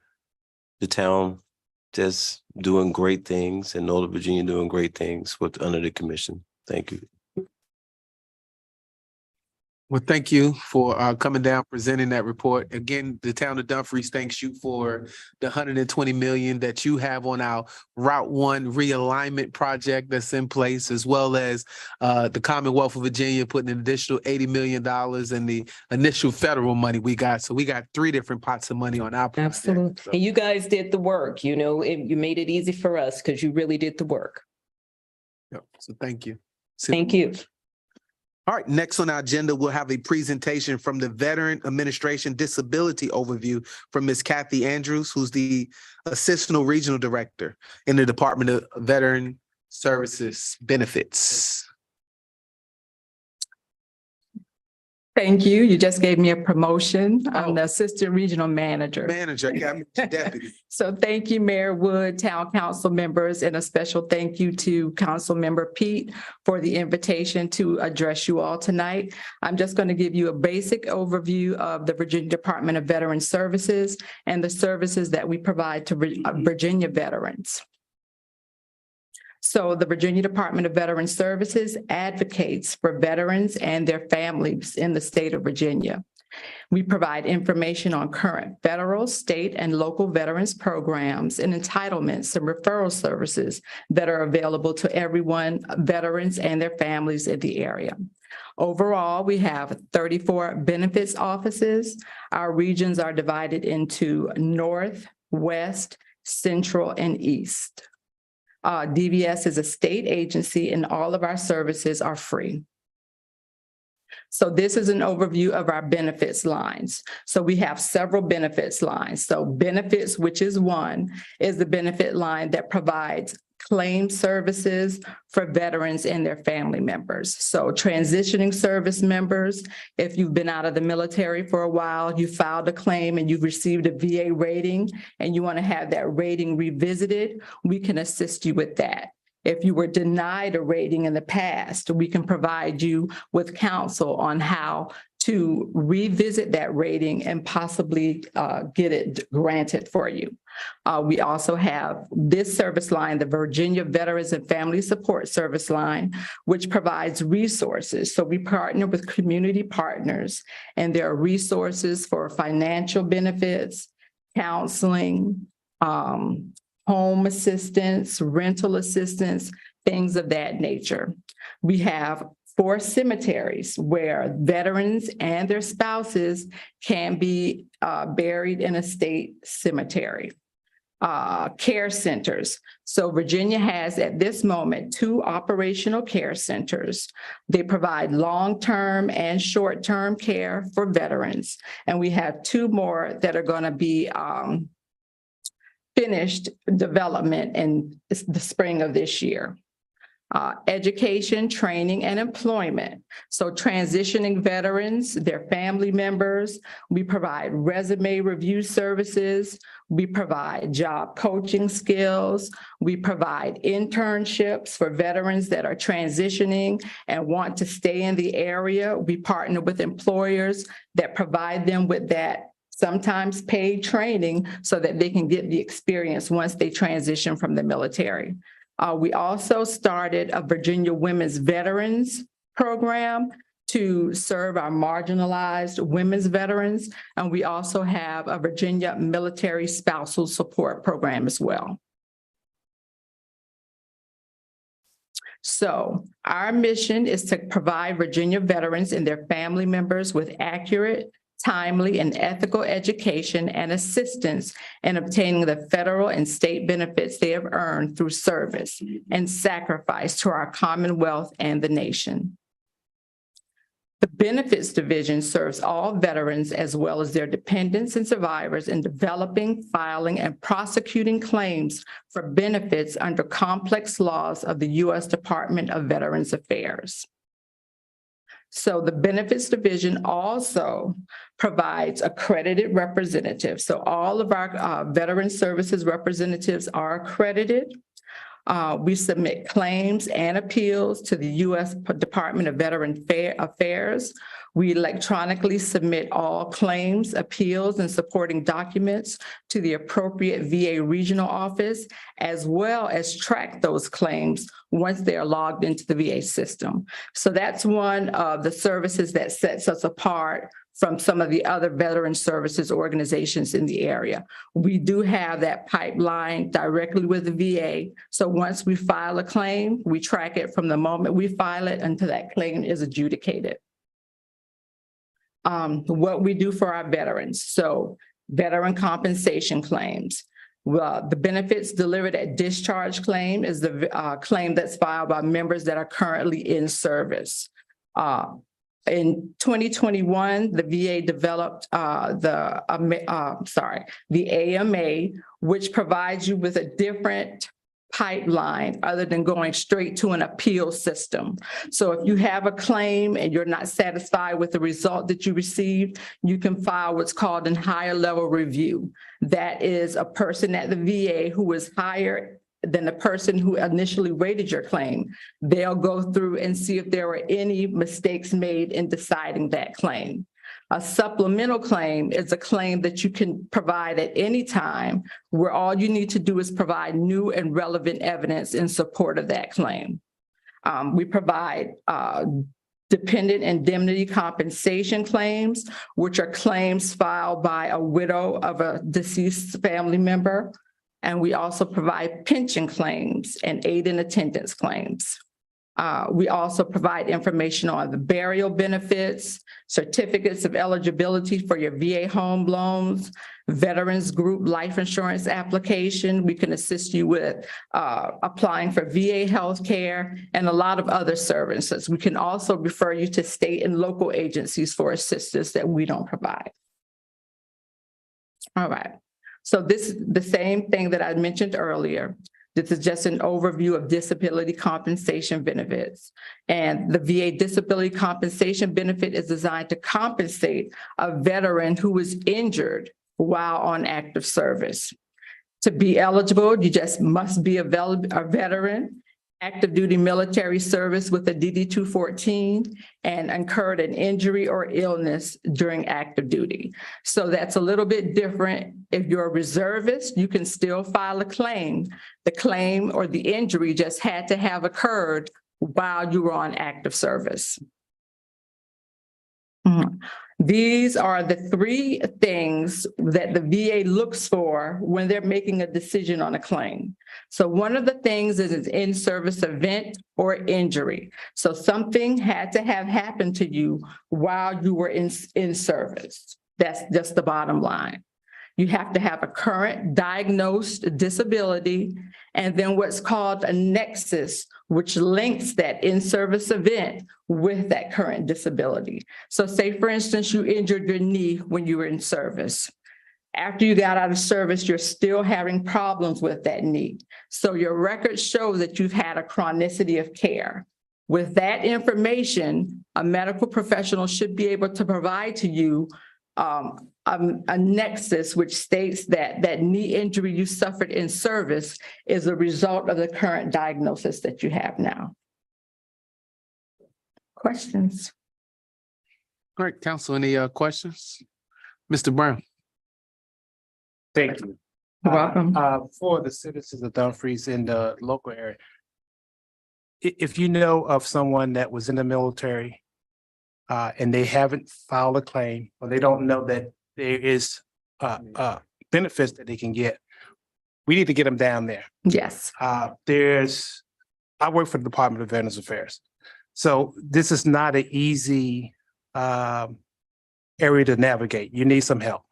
the town just doing great things and Northern Virginia doing great things under the commission. Thank you. Well, thank you for coming down, presenting that report. Again, the town of Dumfries thanks you for the 120 million that you have on our Route 1 realignment project that's in place, as well as the Commonwealth of Virginia putting an additional $80 million in the initial federal money we got. So we got 3 different pots of money on our project. Absolutely. So, And you guys did the work, you made it easy for us because you really did the work. yeah, so thank you. Thank you. All right, next on our agenda, we'll have a presentation from the Veteran Administration Disability Overview from Ms. Kathy Andrews, who's the Assistant Regional Director in the Department of Veteran Services Benefits. Thank you. You just gave me a promotion. Oh. I'm the Assistant Regional Manager. Manager, got me deputy. So thank you, Mayor Wood, Town Council members, and a special thank you to Council Member Pete for the invitation to address you all tonight. I'm just going to give you a basic overview of the Virginia Department of Veteran Services and the services that we provide to Virginia veterans. So the Virginia Department of Veteran Services advocates for veterans and their families in the state of Virginia. We provide information on current federal, state, and local veterans programs and entitlements and referral services that are available to everyone, veterans and their families in the area. Overall, we have 34 benefits offices. Our regions are divided into North, West, Central, and East. DVS is a state agency and all of our services are free. So this is an overview of our benefits lines. So we have several benefits lines. So benefits, which is one, is the benefit line that provides claim services for veterans and their family members. So transitioning service members, if you've been out of the military for a while, you filed a claim and you've received a VA rating and you want to have that rating revisited, we can assist you with that. If you were denied a rating in the past, we can provide you with counsel on how to revisit that rating and possibly get it granted for you. We also have this service line, the Virginia Veterans and Family Support Service Line, which provides resources. So we partner with community partners, and there are resources for financial benefits, counseling, home assistance, rental assistance, things of that nature. We have 4 cemeteries where veterans and their spouses can be buried in a state cemetery. Care centers. So Virginia has at this moment 2 operational care centers. They provide long-term and short-term care for veterans. And we have 2 more that are going to be finished development in the spring of this year. Education, training, and employment. So transitioning veterans, their family members, we provide resume review services, we provide job coaching skills, we provide internships for veterans that are transitioning and want to stay in the area. We partner with employers that provide them with that sometimes paid training so that they can get the experience once they transition from the military. We also started a Virginia Women's Veterans Program to serve our marginalized women's veterans. And we also have a Virginia Military Spousal Support Program as well. So our mission is to provide Virginia veterans and their family members with accurate, timely, and ethical education and assistance in obtaining the federal and state benefits they have earned through service and sacrifice to our Commonwealth and the nation. The Benefits Division serves all veterans as well as their dependents and survivors in developing, filing, and prosecuting claims for benefits under complex laws of the U.S. Department of Veterans Affairs. So the Benefits Division also provides accredited representatives. So all of our Veteran Services representatives are accredited. We submit claims and appeals to the U.S. Department of Veteran Affairs. We electronically submit all claims, appeals, and supporting documents to the appropriate VA regional office, as well as track those claims once they are logged into the VA system. So that's one of the services that sets us apart from some of the other veteran services organizations in the area. We do have that pipeline directly with the VA. So once we file a claim, we track it from the moment we file it until that claim is adjudicated. What we do for our veterans. So veteran compensation claims. Well, the benefits delivered at discharge claim is the claim that's filed by members that are currently in service. In 2021, the VA developed the AMA, which provides you with a different pipeline other than going straight to an appeal system. So if you have a claim and you're not satisfied with the result that you received, you can file what's called a higher level review. That is a person at the VA who is higher than the person who initially rated your claim. They'll go through and see if there were any mistakes made in deciding that claim. A supplemental claim is a claim that you can provide at any time where all you need to do is provide new and relevant evidence in support of that claim. We provide dependent indemnity compensation claims, which are claims filed by a widow of a deceased family member. And we also provide pension claims and aid in attendance claims. We also provide information on the burial benefits, certificates of eligibility for your VA home loans, veterans group life insurance application. We can assist you with applying for VA healthcare and a lot of other services. We can also refer you to state and local agencies for assistance that we don't provide. All right. So this is the same thing that I mentioned earlier. This is just an overview of disability compensation benefits. And the VA disability compensation benefit is designed to compensate a veteran who was injured while on active service. To be eligible, you just must be a veteran, active duty military service with a DD-214, and incurred an injury or illness during active duty. So that's a little bit different. If you're a reservist, you can still file a claim. The claim or the injury just had to have occurred while you were on active service. Mhm. These are the three things that the VA looks for when they're making a decision on a claim. So one of the things is an in-service event or injury. So something had to have happened to you while you were in service. That's just the bottom line. You have to have a current diagnosed disability, and then what's called a nexus, which links that in-service event with that current disability. So say, for instance, you injured your knee when you were in service. After you got out of service, you're still having problems with that knee. So your records show that you've had a chronicity of care. With that information, a medical professional should be able to provide to you a nexus which states that that knee injury you suffered in service is a result of the current diagnosis that you have now. Questions? All right, council, any questions? Mr. Brown? Thank you. You're welcome. For the citizens of Dumfries in the local area, if you know of someone that was in the military and they haven't filed a claim, or they don't know that there is benefits that they can get, we need to get them down there. Yes. I work for the Department of Veterans Affairs. So this is not an easy area to navigate. You need some help.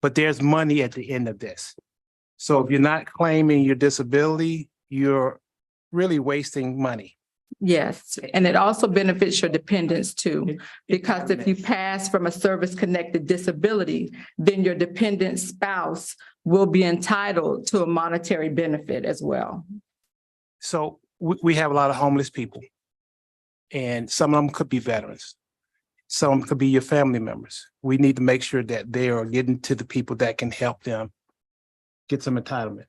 But there's money at the end of this. So if you're not claiming your disability, you're really wasting money. Yes, and it also benefits your dependents too, because if you pass from a service-connected disability, then your dependent spouse will be entitled to a monetary benefit as well. So we have a lot of homeless people, and some of them could be veterans. Some of them could be your family members. We need to make sure that they are getting to the people that can help them get some entitlements.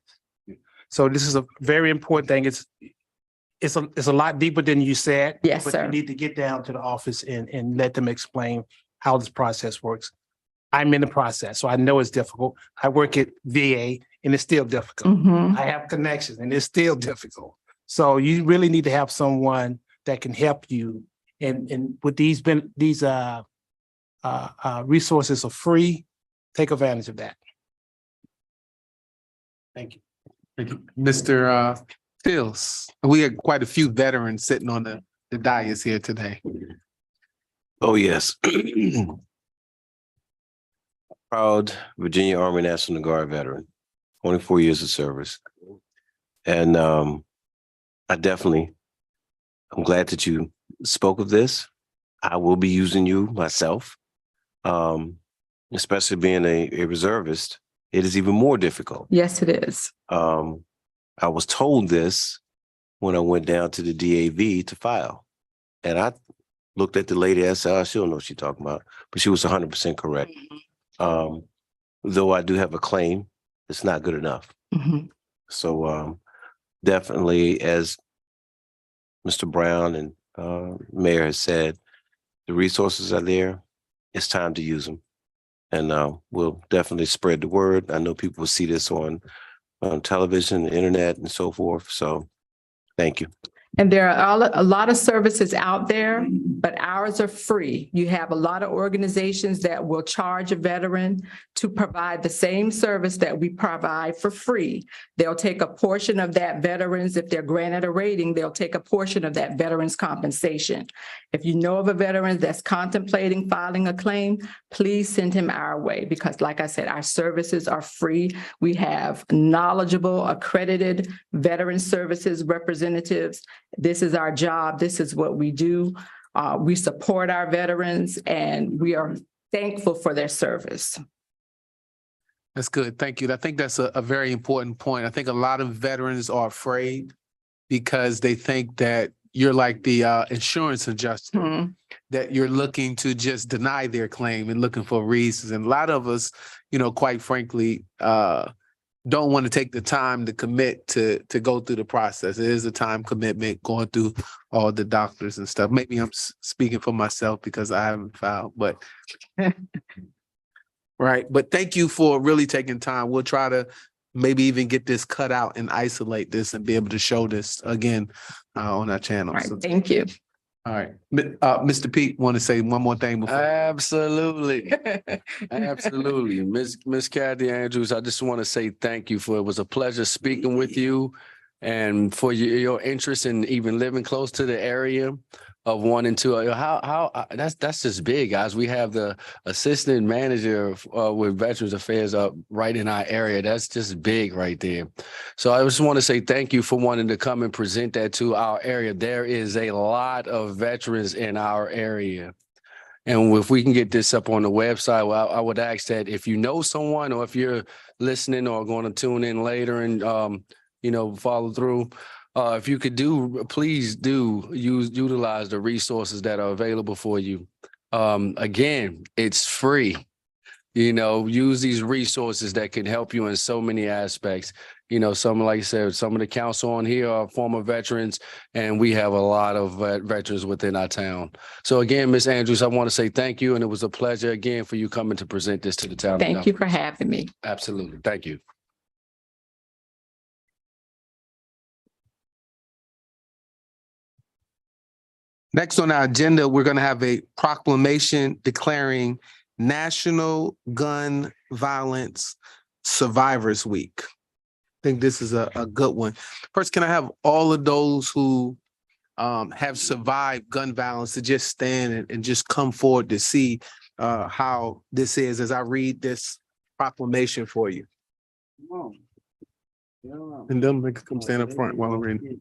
So this is a very important thing. It's a lot deeper than you said. Yes, but sir. You need to get down to the office and let them explain how this process works. I'm in the process, so I know it's difficult. I work at VA and it's still difficult. Mhm. I have connections and it's still difficult. So you really need to have someone that can help you. And with these resources are free, take advantage of that. Thank you. Thank you. Mr. Fields, we had quite a few veterans sitting on the dais here today. Oh, yes. Proud Virginia Army National Guard veteran, 24 years of service. And I'm glad that you spoke of this. I will be using you myself, especially being a reservist. It is even more difficult. Yes, it is. I was told this when I went down to the DAV to file. And I looked at the lady, I said, she don't know what she's talking about, but she was 100% correct. Though I do have a claim, it's not good enough. Mhm. So definitely, as Mr. Brown and Mayor has said, the resources are there. It's time to use them. And we'll definitely spread the word. I know people will see this on television, the internet, and so forth. So thank you. And there are a lot of services out there, but ours are free. You have a lot of organizations that will charge a veteran to provide the same service that we provide for free. They'll take a portion of that veterans, if they're granted a rating, they'll take a portion of that veteran's compensation. If you know of a veteran that's contemplating filing a claim, please send him our way, because like I said, our services are free. We have knowledgeable, accredited veteran services representatives. This is our job. This is what we do. We support our veterans and we are thankful for their service. That's good. Thank you. I think that's a very important point. I think a lot of veterans are afraid because they think that you're like the insurance adjuster, Mhm. that you're looking to just deny their claim and looking for reasons. And a lot of us, quite frankly, don't want to take the time to commit to go through the process. It is a time commitment going through all the doctors and stuff. Maybe I'm speaking for myself because I haven't filed, but right. But thank you for really taking time. We'll try to maybe even get this cut out and isolate this and be able to show this again on our channel. Right. So Thank you. All right. Mr. Pete, want to say one more thing before? Absolutely. Absolutely. Miss Kathy Andrews, I just want to say thank you for it was a pleasure speaking with you and for your interest in even living close to the area of wanting to that's just big, guys. We have the assistant manager with Veterans Affairs right in our area. That's just big right there. So I just want to say thank you for wanting to come and present that to our area. There is a lot of veterans in our area. And if we can get this up on the website, well, I would ask that if you know someone or if you're listening or going to tune in later and, follow through, if you could please utilize the resources that are available for you. Again, it's free. Use these resources that can help you in so many aspects. Some, like I said, some of the council on here are former veterans, and we have a lot of veterans within our town. So again, Ms. Andrews, I want to say thank you, and it was a pleasure again for you coming to present this to the town. Thank you for having me. Absolutely. Thank you. Next on our agenda, we're going to have a proclamation declaring National Gun Violence Survivors Week. I think this is a good one. First, can I have all of those who have survived gun violence to just stand and just come forward to see how this is as I read this proclamation for you. And then they can come stand up front while I'm reading.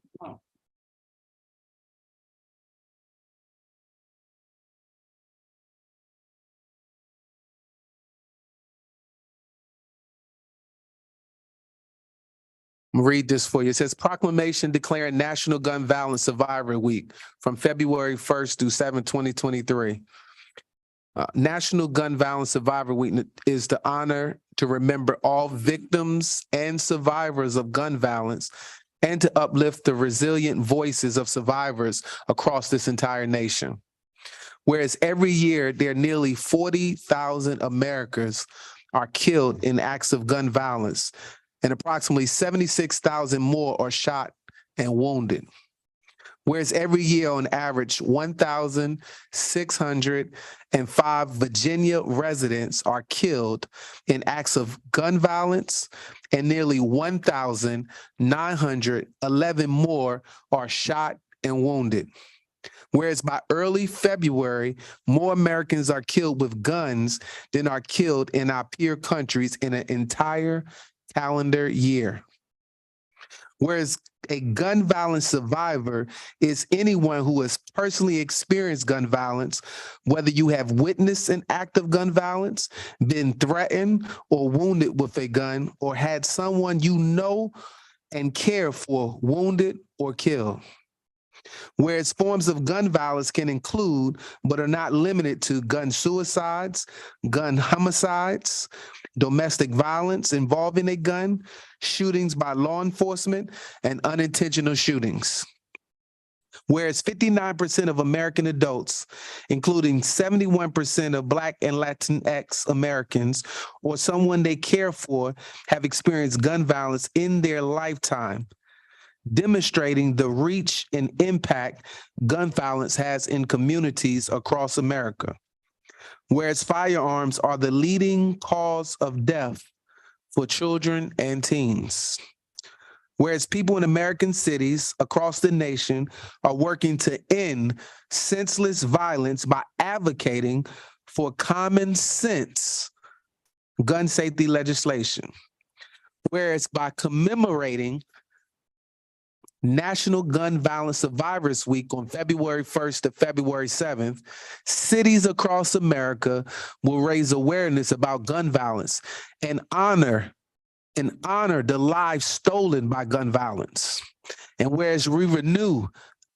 I'm gonna read this for you. It says proclamation declaring National Gun Violence Survivor Week from February 1st through 7th, 2023. National Gun Violence Survivor Week is the honor to remember all victims and survivors of gun violence and to uplift the resilient voices of survivors across this entire nation. Whereas every year there are nearly 40,000 Americans are killed in acts of gun violence, and approximately 76,000 more are shot and wounded. Whereas every year on average, 1,605 Virginia residents are killed in acts of gun violence, and nearly 1,911 more are shot and wounded. Whereas by early February, more Americans are killed with guns than are killed in our peer countries in an entire calendar year. Whereas a gun violence survivor is anyone who has personally experienced gun violence, whether you have witnessed an act of gun violence, been threatened or wounded with a gun, or had someone you know and care for wounded or killed. Whereas forms of gun violence can include, but are not limited to, gun suicides, gun homicides, domestic violence involving a gun, shootings by law enforcement, and unintentional shootings. Whereas 59% of American adults, including 71% of Black and Latinx Americans, or someone they care for, have experienced gun violence in their lifetime, demonstrating the reach and impact gun violence has in communities across America. Whereas firearms are the leading cause of death for children and teens. Whereas people in American cities across the nation are working to end senseless violence by advocating for common sense gun safety legislation. Whereas by commemorating National Gun Violence Survivors Week on February 1st to February 7th, cities across America will raise awareness about gun violence and honor the lives stolen by gun violence. And whereas we renew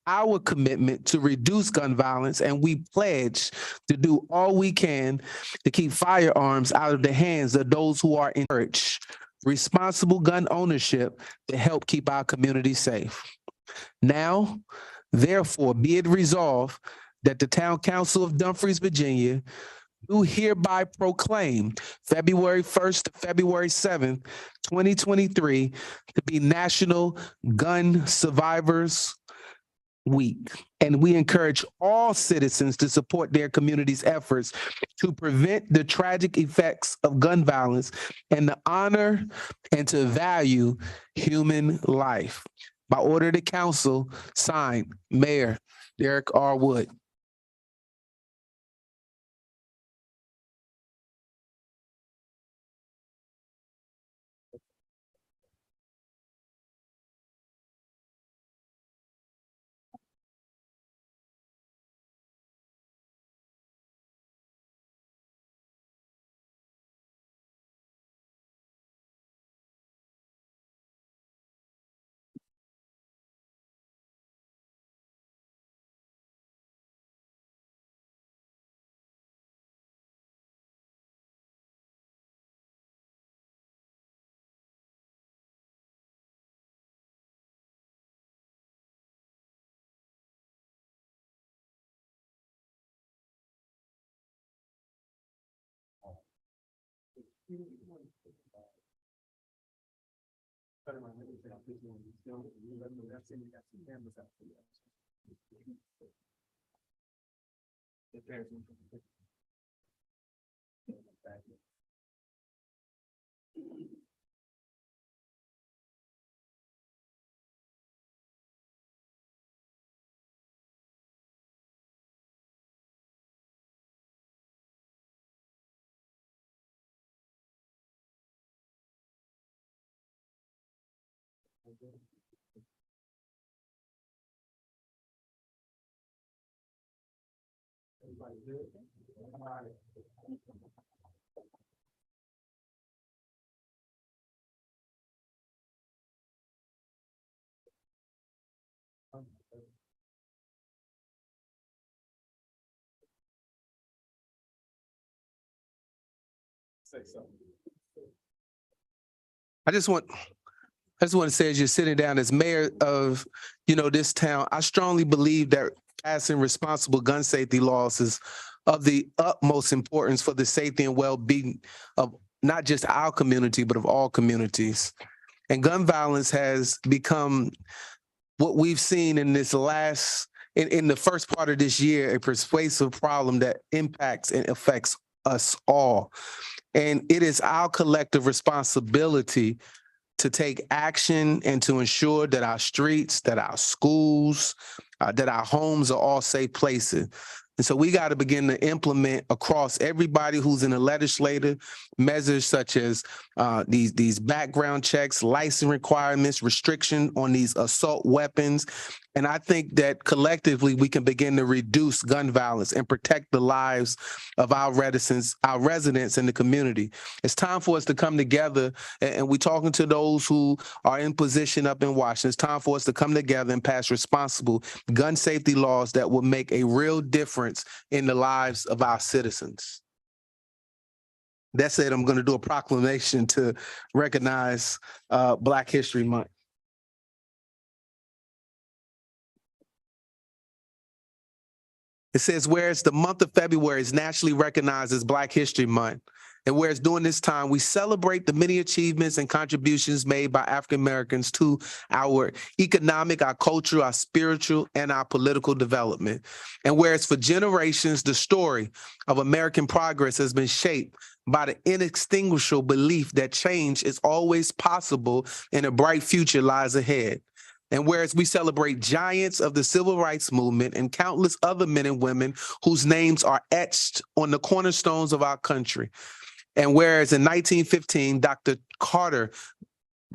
our commitment to reduce gun violence, and we pledge to do all we can to keep firearms out of the hands of those who are encouraged responsible gun ownership to help keep our community safe. Now, therefore, be it resolved that the Town Council of Dumfries, Virginia, do hereby proclaim February 1st to February 7th, 2023 to be National Gun Survivors Week. And we encourage all citizens to support their community's efforts to prevent the tragic effects of gun violence and to honor and to value human life. By order of the council, signed, Mayor Derek R. Wood. I just want to say, as you're sitting down as mayor of, this town, I strongly believe that passing responsible gun safety laws is of the utmost importance for the safety and well-being of not just our community, but of all communities. And gun violence has become what we've seen in this in the first part of this year, a pervasive problem that impacts and affects us all. And it is our collective responsibility to take action and to ensure that our streets, that our schools, that our homes are all safe places. And so we got to begin to implement across everybody who's in the legislature measures such as these background checks, license requirements, restriction on these assault weapons. And I think that collectively we can begin to reduce gun violence and protect the lives of our residents in the community. It's time for us to come together, and we're talking to those who are in position up in Washington. It's time for us to come together and pass responsible gun safety laws that will make a real difference in the lives of our citizens. That said, I'm going to do a proclamation to recognize Black History Month. It says, whereas the month of February is nationally recognized as Black History Month, and whereas during this time, we celebrate the many achievements and contributions made by African Americans to our economic, our cultural, our spiritual, and our political development. And whereas for generations, the story of American progress has been shaped by the inextinguishable belief that change is always possible and a bright future lies ahead. And whereas we celebrate giants of the civil rights movement and countless other men and women whose names are etched on the cornerstones of our country. And whereas in 1915, Dr. Carter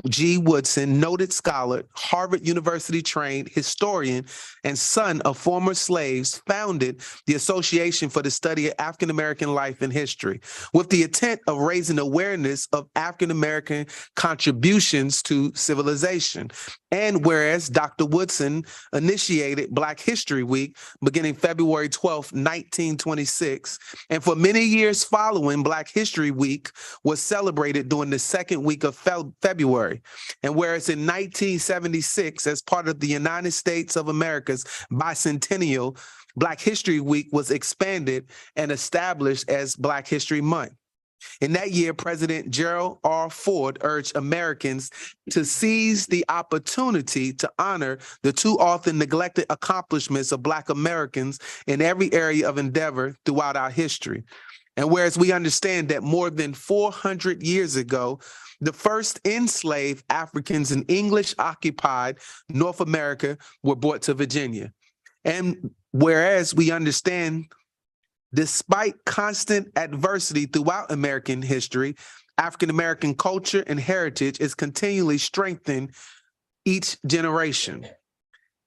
G. Woodson, noted scholar, Harvard University trained historian, and son of former slaves, founded the Association for the Study of African American Life and History with the intent of raising awareness of African American contributions to civilization. And whereas Dr. Woodson initiated Black History Week beginning February 12, 1926, and for many years following, Black History Week was celebrated during the second week of February. And whereas in 1976, as part of the United States of America's bicentennial, Black History Week was expanded and established as Black History Month. In that year, President Gerald R. Ford urged Americans to seize the opportunity to honor the too often neglected accomplishments of Black Americans in every area of endeavor throughout our history. And whereas we understand that more than 400 years ago, the first enslaved Africans in English-occupied North America were brought to Virginia. And whereas we understand, despite constant adversity throughout American history, African-American culture and heritage is continually strengthened each generation.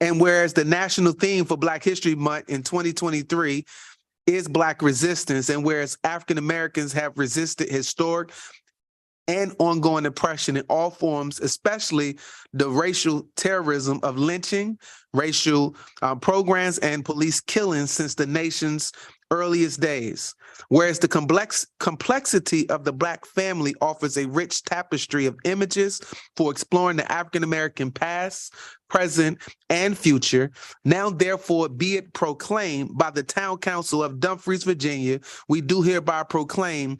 And whereas the national theme for Black History Month in 2023 is Black resistance, and whereas African-Americans have resisted historic and ongoing oppression in all forms, especially the racial terrorism of lynching, racial programs, and police killings since the nation's earliest days. Whereas the complexity of the Black family offers a rich tapestry of images for exploring the African-American past, present, and future. Now, therefore, be it proclaimed by the Town Council of Dumfries, Virginia, we do hereby proclaim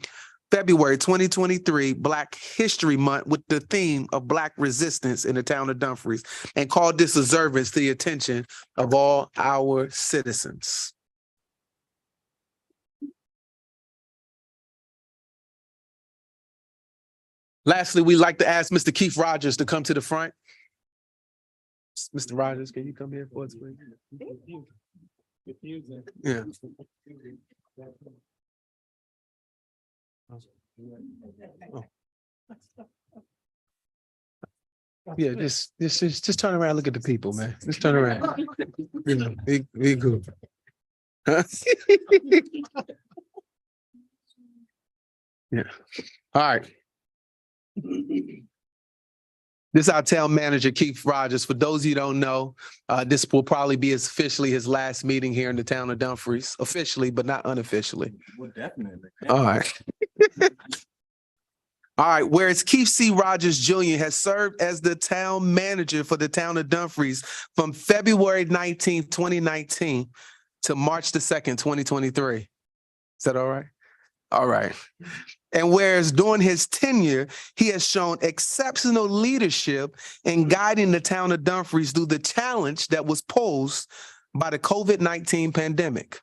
February 2023 Black History Month with the theme of Black resistance in the town of Dumfries, and call this observance to the attention of all our citizens. Lastly, we'd like to ask Mr. Keith Rogers to come to the front. Mr. Rogers, can you come here for us, please? Yeah. Oh. Yeah, just turn around, look at the people, man. Just turn around. You know, be good. Huh? Yeah. All right. This is our town manager, Keith Rogers. For those of you who don't know, this will probably be officially his last meeting here in the town of Dumfries, officially, but not unofficially. Well, definitely. All right. All right. Whereas Keith C. Rogers Jr. has served as the town manager for the town of Dumfries from February 19th, 2019 to March the 2nd, 2023. Is that all right? All right. And whereas during his tenure, he has shown exceptional leadership in guiding the town of Dumfries through the challenge that was posed by the COVID-19 pandemic.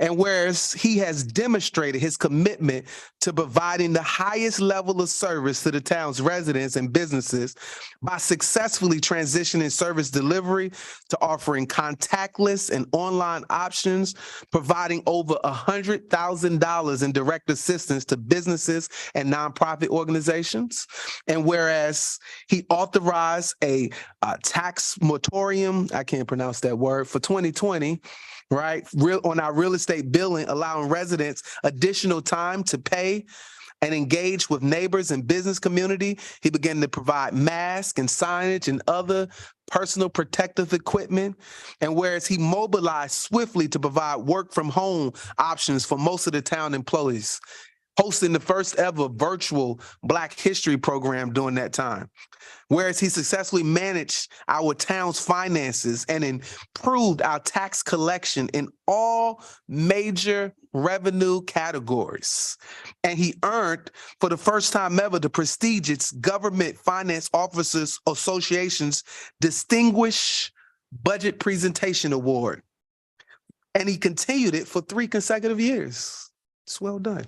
And whereas he has demonstrated his commitment to providing the highest level of service to the town's residents and businesses by successfully transitioning service delivery to offering contactless and online options, providing over $100,000 in direct assistance to businesses and nonprofit organizations. And whereas he authorized a tax moratorium, I can't pronounce that word, for 2020, right? On our real estate billing, allowing residents additional time to pay and engage with neighbors and business community. He began to provide masks and signage and other personal protective equipment. And whereas he mobilized swiftly to provide work from home options for most of the town employees, hosting the first ever virtual Black History program during that time. Whereas he successfully managed our town's finances and improved our tax collection in all major revenue categories. And he earned, for the first time ever, the prestigious Government Finance Officers Association's Distinguished Budget Presentation Award. And he continued it for 3 consecutive years. It's well done.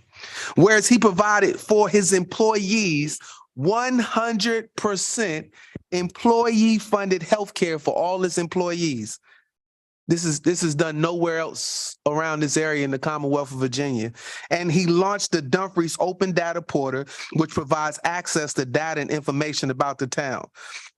Whereas he provided for his employees 100% employee-funded healthcare for all his employees. This is done nowhere else around this area in the Commonwealth of Virginia. And he launched the Dumfries Open Data Portal, which provides access to data and information about the town.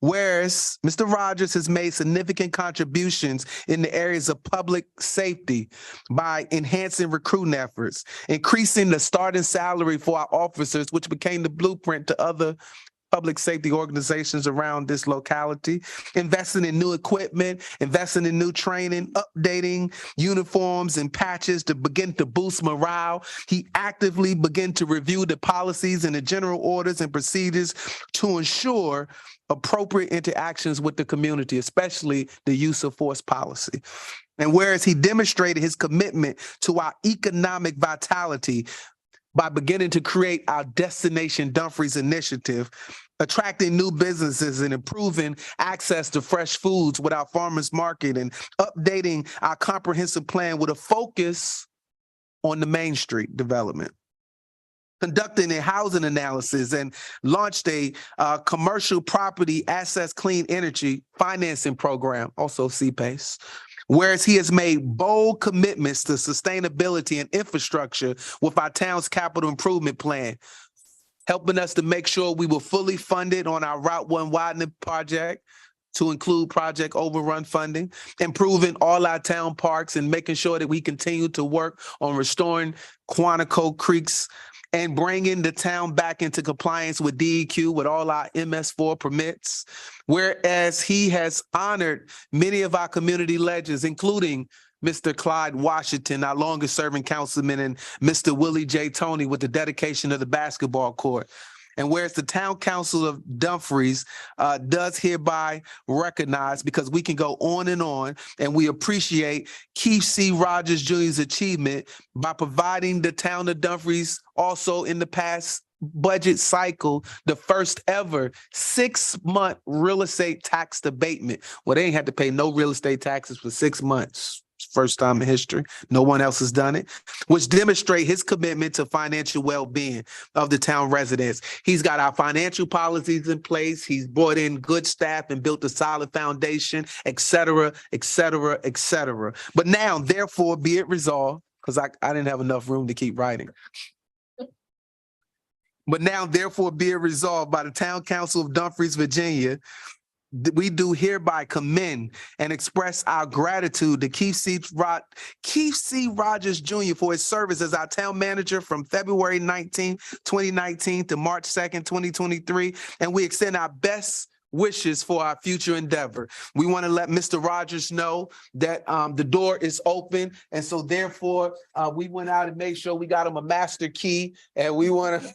Whereas Mr. Rogers has made significant contributions in the areas of public safety by enhancing recruiting efforts, increasing the starting salary for our officers, which became the blueprint to other public safety organizations around this locality, investing in new equipment, investing in new training, updating uniforms and patches to begin to boost morale. He actively began to review the policies and the general orders and procedures to ensure appropriate interactions with the community, especially the use of force policy. And whereas he demonstrated his commitment to our economic vitality, by beginning to create our Destination Dumfries initiative, attracting new businesses and improving access to fresh foods with our farmers market, and updating our comprehensive plan with a focus on the Main Street development. Conducting a housing analysis and launched a commercial property assets clean energy financing program, also CPACE. Whereas he has made bold commitments to sustainability and infrastructure with our town's capital improvement plan, helping us to make sure we were fully funded on our Route 1 widening project, to include project overrun funding, improving all our town parks, and making sure that we continue to work on restoring Quantico creeks and bringing the town back into compliance with DEQ with all our MS4 permits. Whereas he has honored many of our community legends, including Mr. Clyde Washington, our longest serving councilman, and Mr. Willie J. Tony with the dedication of the basketball court. And whereas the Town Council of Dumfries does hereby recognize, because we can go on, and we appreciate Keith C. Rogers Jr.'s achievement by providing the town of Dumfries also in the past budget cycle, the first ever 6-month real estate tax abatement. Well, they ain't had to pay no real estate taxes for 6 months. First time in history. No one else has done it, which demonstrate his commitment to financial well-being of the town residents. He's got our financial policies in place. He's brought in good staff and built a solid foundation, et cetera, et cetera, et cetera. But now, therefore, be it resolved, because I didn't have enough room to keep writing. But now, therefore, be it resolved by the Town Council of Dumfries, Virginia, we do hereby commend and express our gratitude to Keith C. Rogers Jr. for his service as our town manager from February 19, 2019 to March 2nd, 2023. And we extend our best wishes for our future endeavor. We want to let Mr. Rogers know that the door is open. And so therefore, we went out and made sure we got him a master key, and we wanted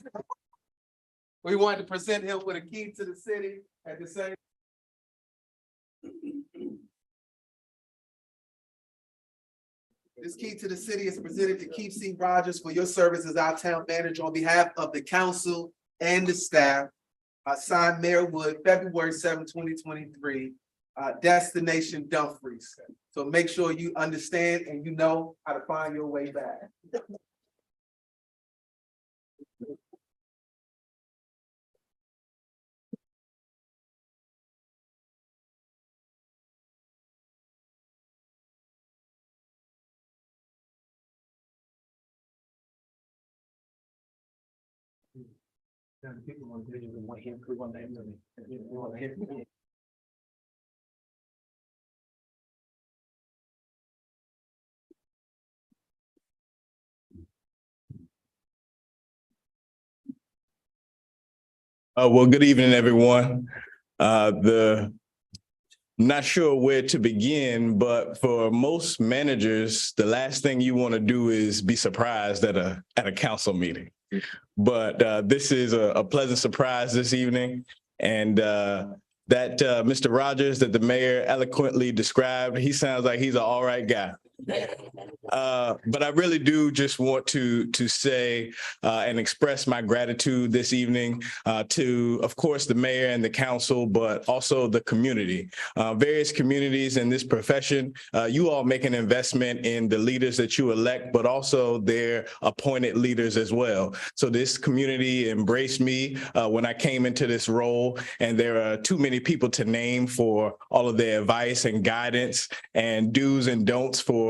to present him with a key to the city at the same. This key to the city is presented to Keith C. Rogers for your service as our town manager on behalf of the council and the staff. Signed Mayor Wood, February 7, 2023, Destination Dumfries. So make sure you understand and you know how to find your way back. Well, good evening, everyone. Not sure where to begin, but for most managers, the last thing you want to do is be surprised at a council meeting. But this is a pleasant surprise this evening, and that Mr. Rogers that the mayor eloquently described, he sounds like he's an all right guy. But I really do just want to say and express my gratitude this evening to, of course, the mayor and the council, but also the community, various communities in this profession. You all make an investment in the leaders that you elect, but also their appointed leaders as well. So this community embraced me when I came into this role, and there are too many people to name for all of their advice and guidance and do's and don'ts for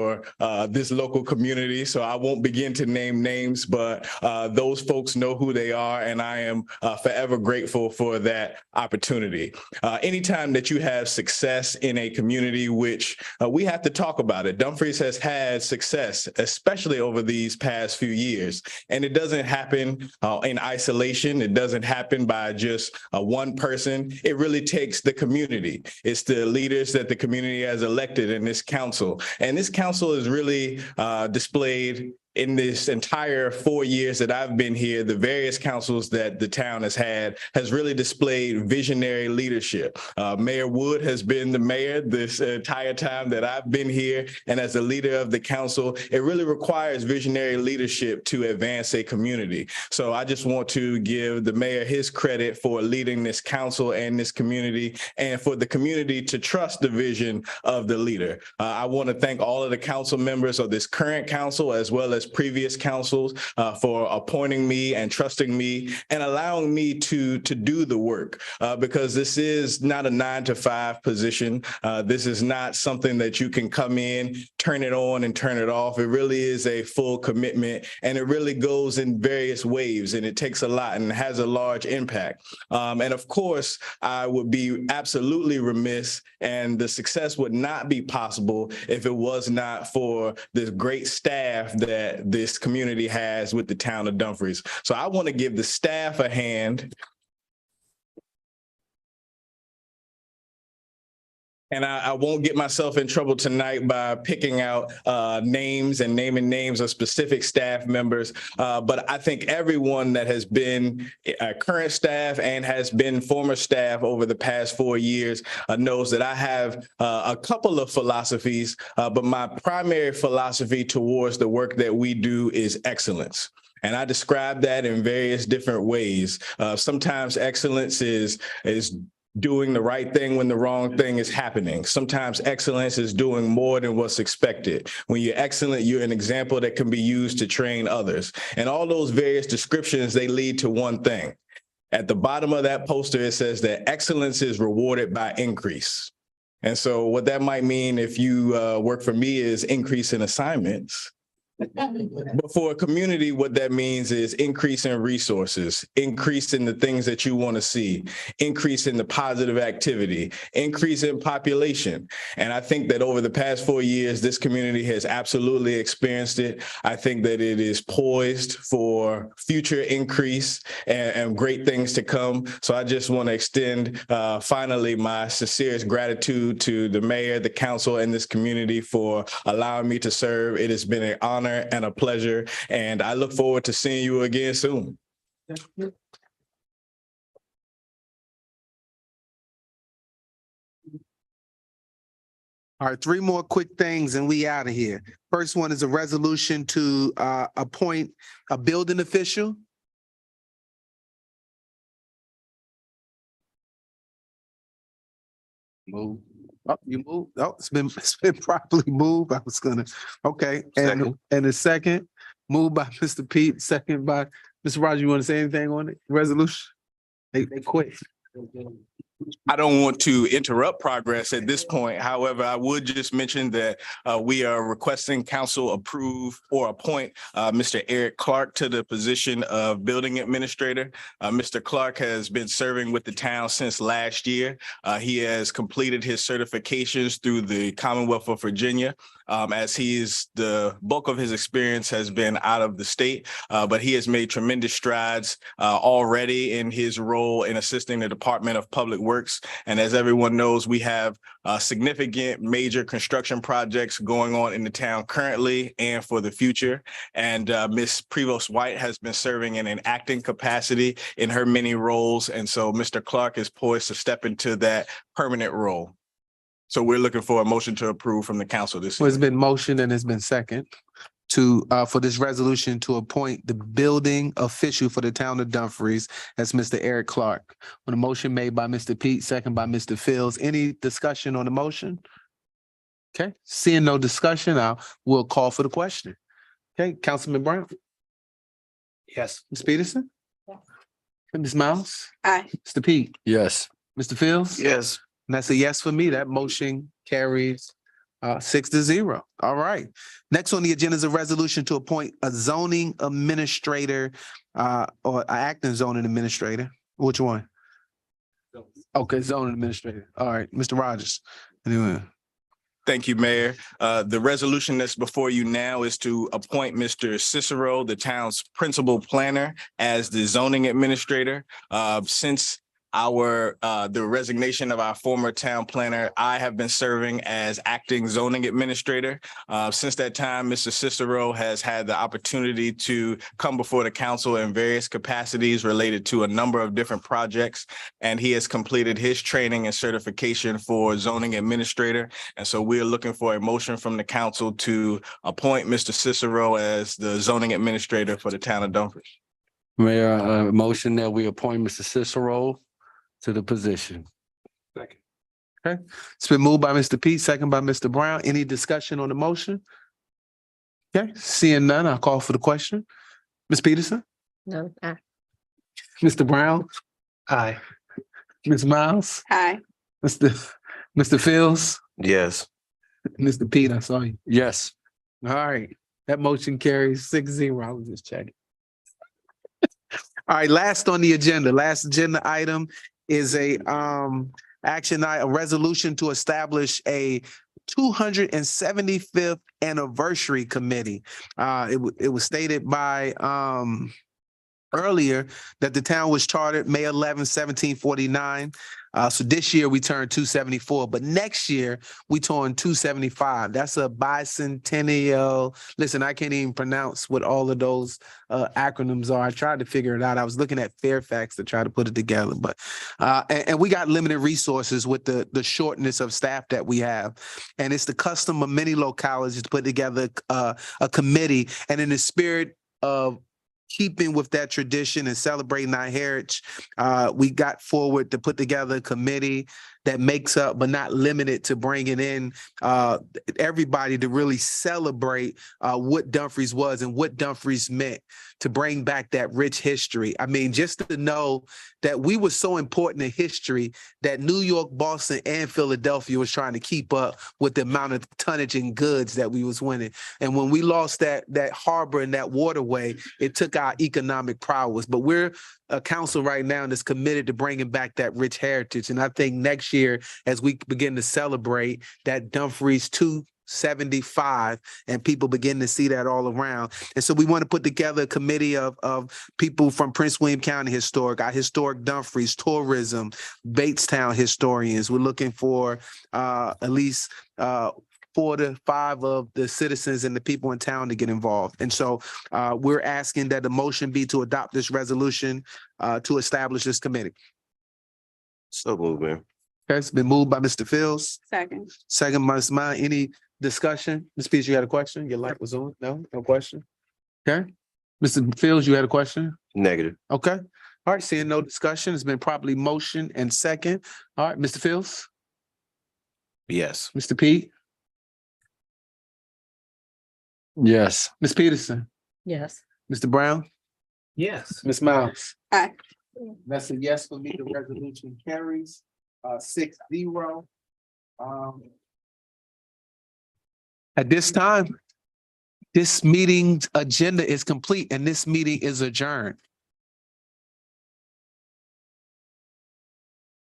this local community. So I won't begin to name names, but those folks know who they are, and I am forever grateful for that opportunity. Anytime that you have success in a community, which we have to talk about it, Dumfries has had success, especially over these past few years, and it doesn't happen in isolation. It doesn't happen by just one person. It really takes the community. It's the leaders that the community has elected in this council, and this council has really displayed in this entire 4 years that I've been here, the various councils that the town has had has really displayed visionary leadership. Mayor Wood has been the mayor this entire time that I've been here. And as a leader of the council, it really requires visionary leadership to advance a community. So I just want to give the mayor his credit for leading this council and this community, and for the community to trust the vision of the leader. I want to thank all of the council members of this current council as well as previous councils for appointing me and trusting me and allowing me to do the work, because this is not a 9-to-5 position. This is not something that you can come in, turn it on and turn it off. It really is a full commitment, and it really goes in various waves, and it takes a lot and has a large impact. And of course, I would be absolutely remiss, and the success would not be possible if it was not for this great staff that this community has with the town of Dumfries. So I want to give the staff a hand. And I won't get myself in trouble tonight by picking out names and naming names of specific staff members. But I think everyone that has been current staff and has been former staff over the past 4 years knows that I have a couple of philosophies, but my primary philosophy towards the work that we do is excellence. And I describe that in various different ways. Sometimes excellence is doing the right thing when the wrong thing is happening. Sometimes excellence is doing more than what's expected. When you're excellent, you're an example that can be used to train others. And all those various descriptions, they lead to one thing. At the bottom of that poster, it says that excellence is rewarded by increase. And so what that might mean if you work for me is increase in assignments. But for a community, what that means is increase in resources, increase in the things that you want to see, increase in the positive activity, increase in population. And I think that over the past 4 years, this community has absolutely experienced it. I think that it is poised for future increase and great things to come. So I just want to extend finally my sincerest gratitude to the mayor, the council, and this community for allowing me to serve. It has been an honor and a pleasure, and I look forward to seeing you again soon. All right, 3 more quick things and we out of here. First one is a resolution to appoint a building official. Move. Oh, you moved. Oh, it's been properly moved. I was gonna, okay. And a second, moved by Mr. Pete, second by Mr. Roger. You want to say anything on it? Resolution? They quit. I don't want to interrupt progress at this point. However, I would just mention that we are requesting council approve or appoint Mr. Eric Clark to the position of building administrator. Mr. Clark has been serving with the town since last year. He has completed his certifications through the Commonwealth of Virginia, as the bulk of his experience has been out of the state, but he has made tremendous strides already in his role in assisting the Department of Public Works. And as everyone knows, we have significant major construction projects going on in the town currently and for the future. And Ms. Prevost White has been serving in an acting capacity in her many roles. And so Mr. Clark is poised to step into that permanent role. So we're looking for a motion to approve from the council this Well, year. it's been motion and it's been second to for this resolution to appoint the building official for the town of Dumfries as Mr. Eric Clark. On a motion made by Mr. Pete, second by Mr. Fields. Any discussion on the motion? Okay, seeing no discussion, we'll call for the question. Okay, Councilman Brown, Yes. Ms. Peterson? And Ms. Miles? Aye. Mr. Pete? Yes. Mr. Fields? Yes. And that's a yes for me. That motion carries 6-0. All right. Next on the agenda is a resolution to appoint a zoning administrator or acting zoning administrator. Which one? Okay, zoning administrator. All right, Mr. Rogers. Anyway. Thank you, Mayor. The resolution that's before you now is to appoint Mr. Cicero, the town's principal planner, as the zoning administrator. Since the resignation of our former town planner, I have been serving as acting zoning administrator. Since that time, Mr. Cicero has had the opportunity to come before the council in various capacities related to a number of different projects, and he has completed his training and certification for zoning administrator. And so we are looking for a motion from the council to appoint Mr. Cicero as the zoning administrator for the town of Dumfries. Mayor, a motion that we appoint Mr. Cicero to the position. It's been moved by Mr. Pete, second by Mr. Brown. Any discussion on the motion? Okay, seeing none, I'll call for the question. Ms. Peterson? No. Mr. Brown? Aye. Ms. Miles? Aye. Mr. Fields? Yes. Mr. Pete, I saw you. Yes. All right, that motion carries 6-0. I was just checking. All right, last agenda item is a resolution to establish a 275th anniversary committee. It was stated by earlier that the town was chartered May 11, 1749. So this year we turned 274, but next year we turn 275. That's a bicentennial. Listen, I can't even pronounce what all of those acronyms are. I tried to figure it out. I was looking at Fairfax to try to put it together, but and we got limited resources with the shortness of staff that we have. And it's the custom of many localities to put together a committee, and in the spirit of keeping with that tradition and celebrating our heritage, we got forward to put together a committee that makes up, but not limited to bringing in everybody to really celebrate what Dumfries was and what Dumfries meant, to bring back that rich history. I mean, just to know that we were so important in history that New York, Boston, and Philadelphia was trying to keep up with the amount of tonnage and goods that we was winning. And when we lost that harbor and that waterway, it took our economic prowess. But we're a council right now that's committed to bringing back that rich heritage. And I think next year, as we begin to celebrate that Dumfries 275, and people begin to see that all around. And so we want to put together a committee of people from Prince William County Historic, our historic Dumfries, tourism, Batestown historians. We're looking for at least 4 to 5 of the citizens and the people in town to get involved. And so we're asking that the motion be to adopt this resolution to establish this committee. So moved, man. Okay, it's been moved by Mr. Fields, Second. second by Ms. Mine. Any discussion? Ms. Peterson, you had a question? Your light was on? No question? Okay. Mr. Fields, you had a question? Negative. Okay. All right, seeing no discussion, it's been properly motioned and second. All right, Mr. Fields, Yes. Mr. Pete, Yes. Ms. Peterson, Yes. Mr. Brown, Yes. Ms. Miles. Aye. That's a yes for me. The resolution carries 6-0. At this time, this meeting's agenda is complete and this meeting is adjourned.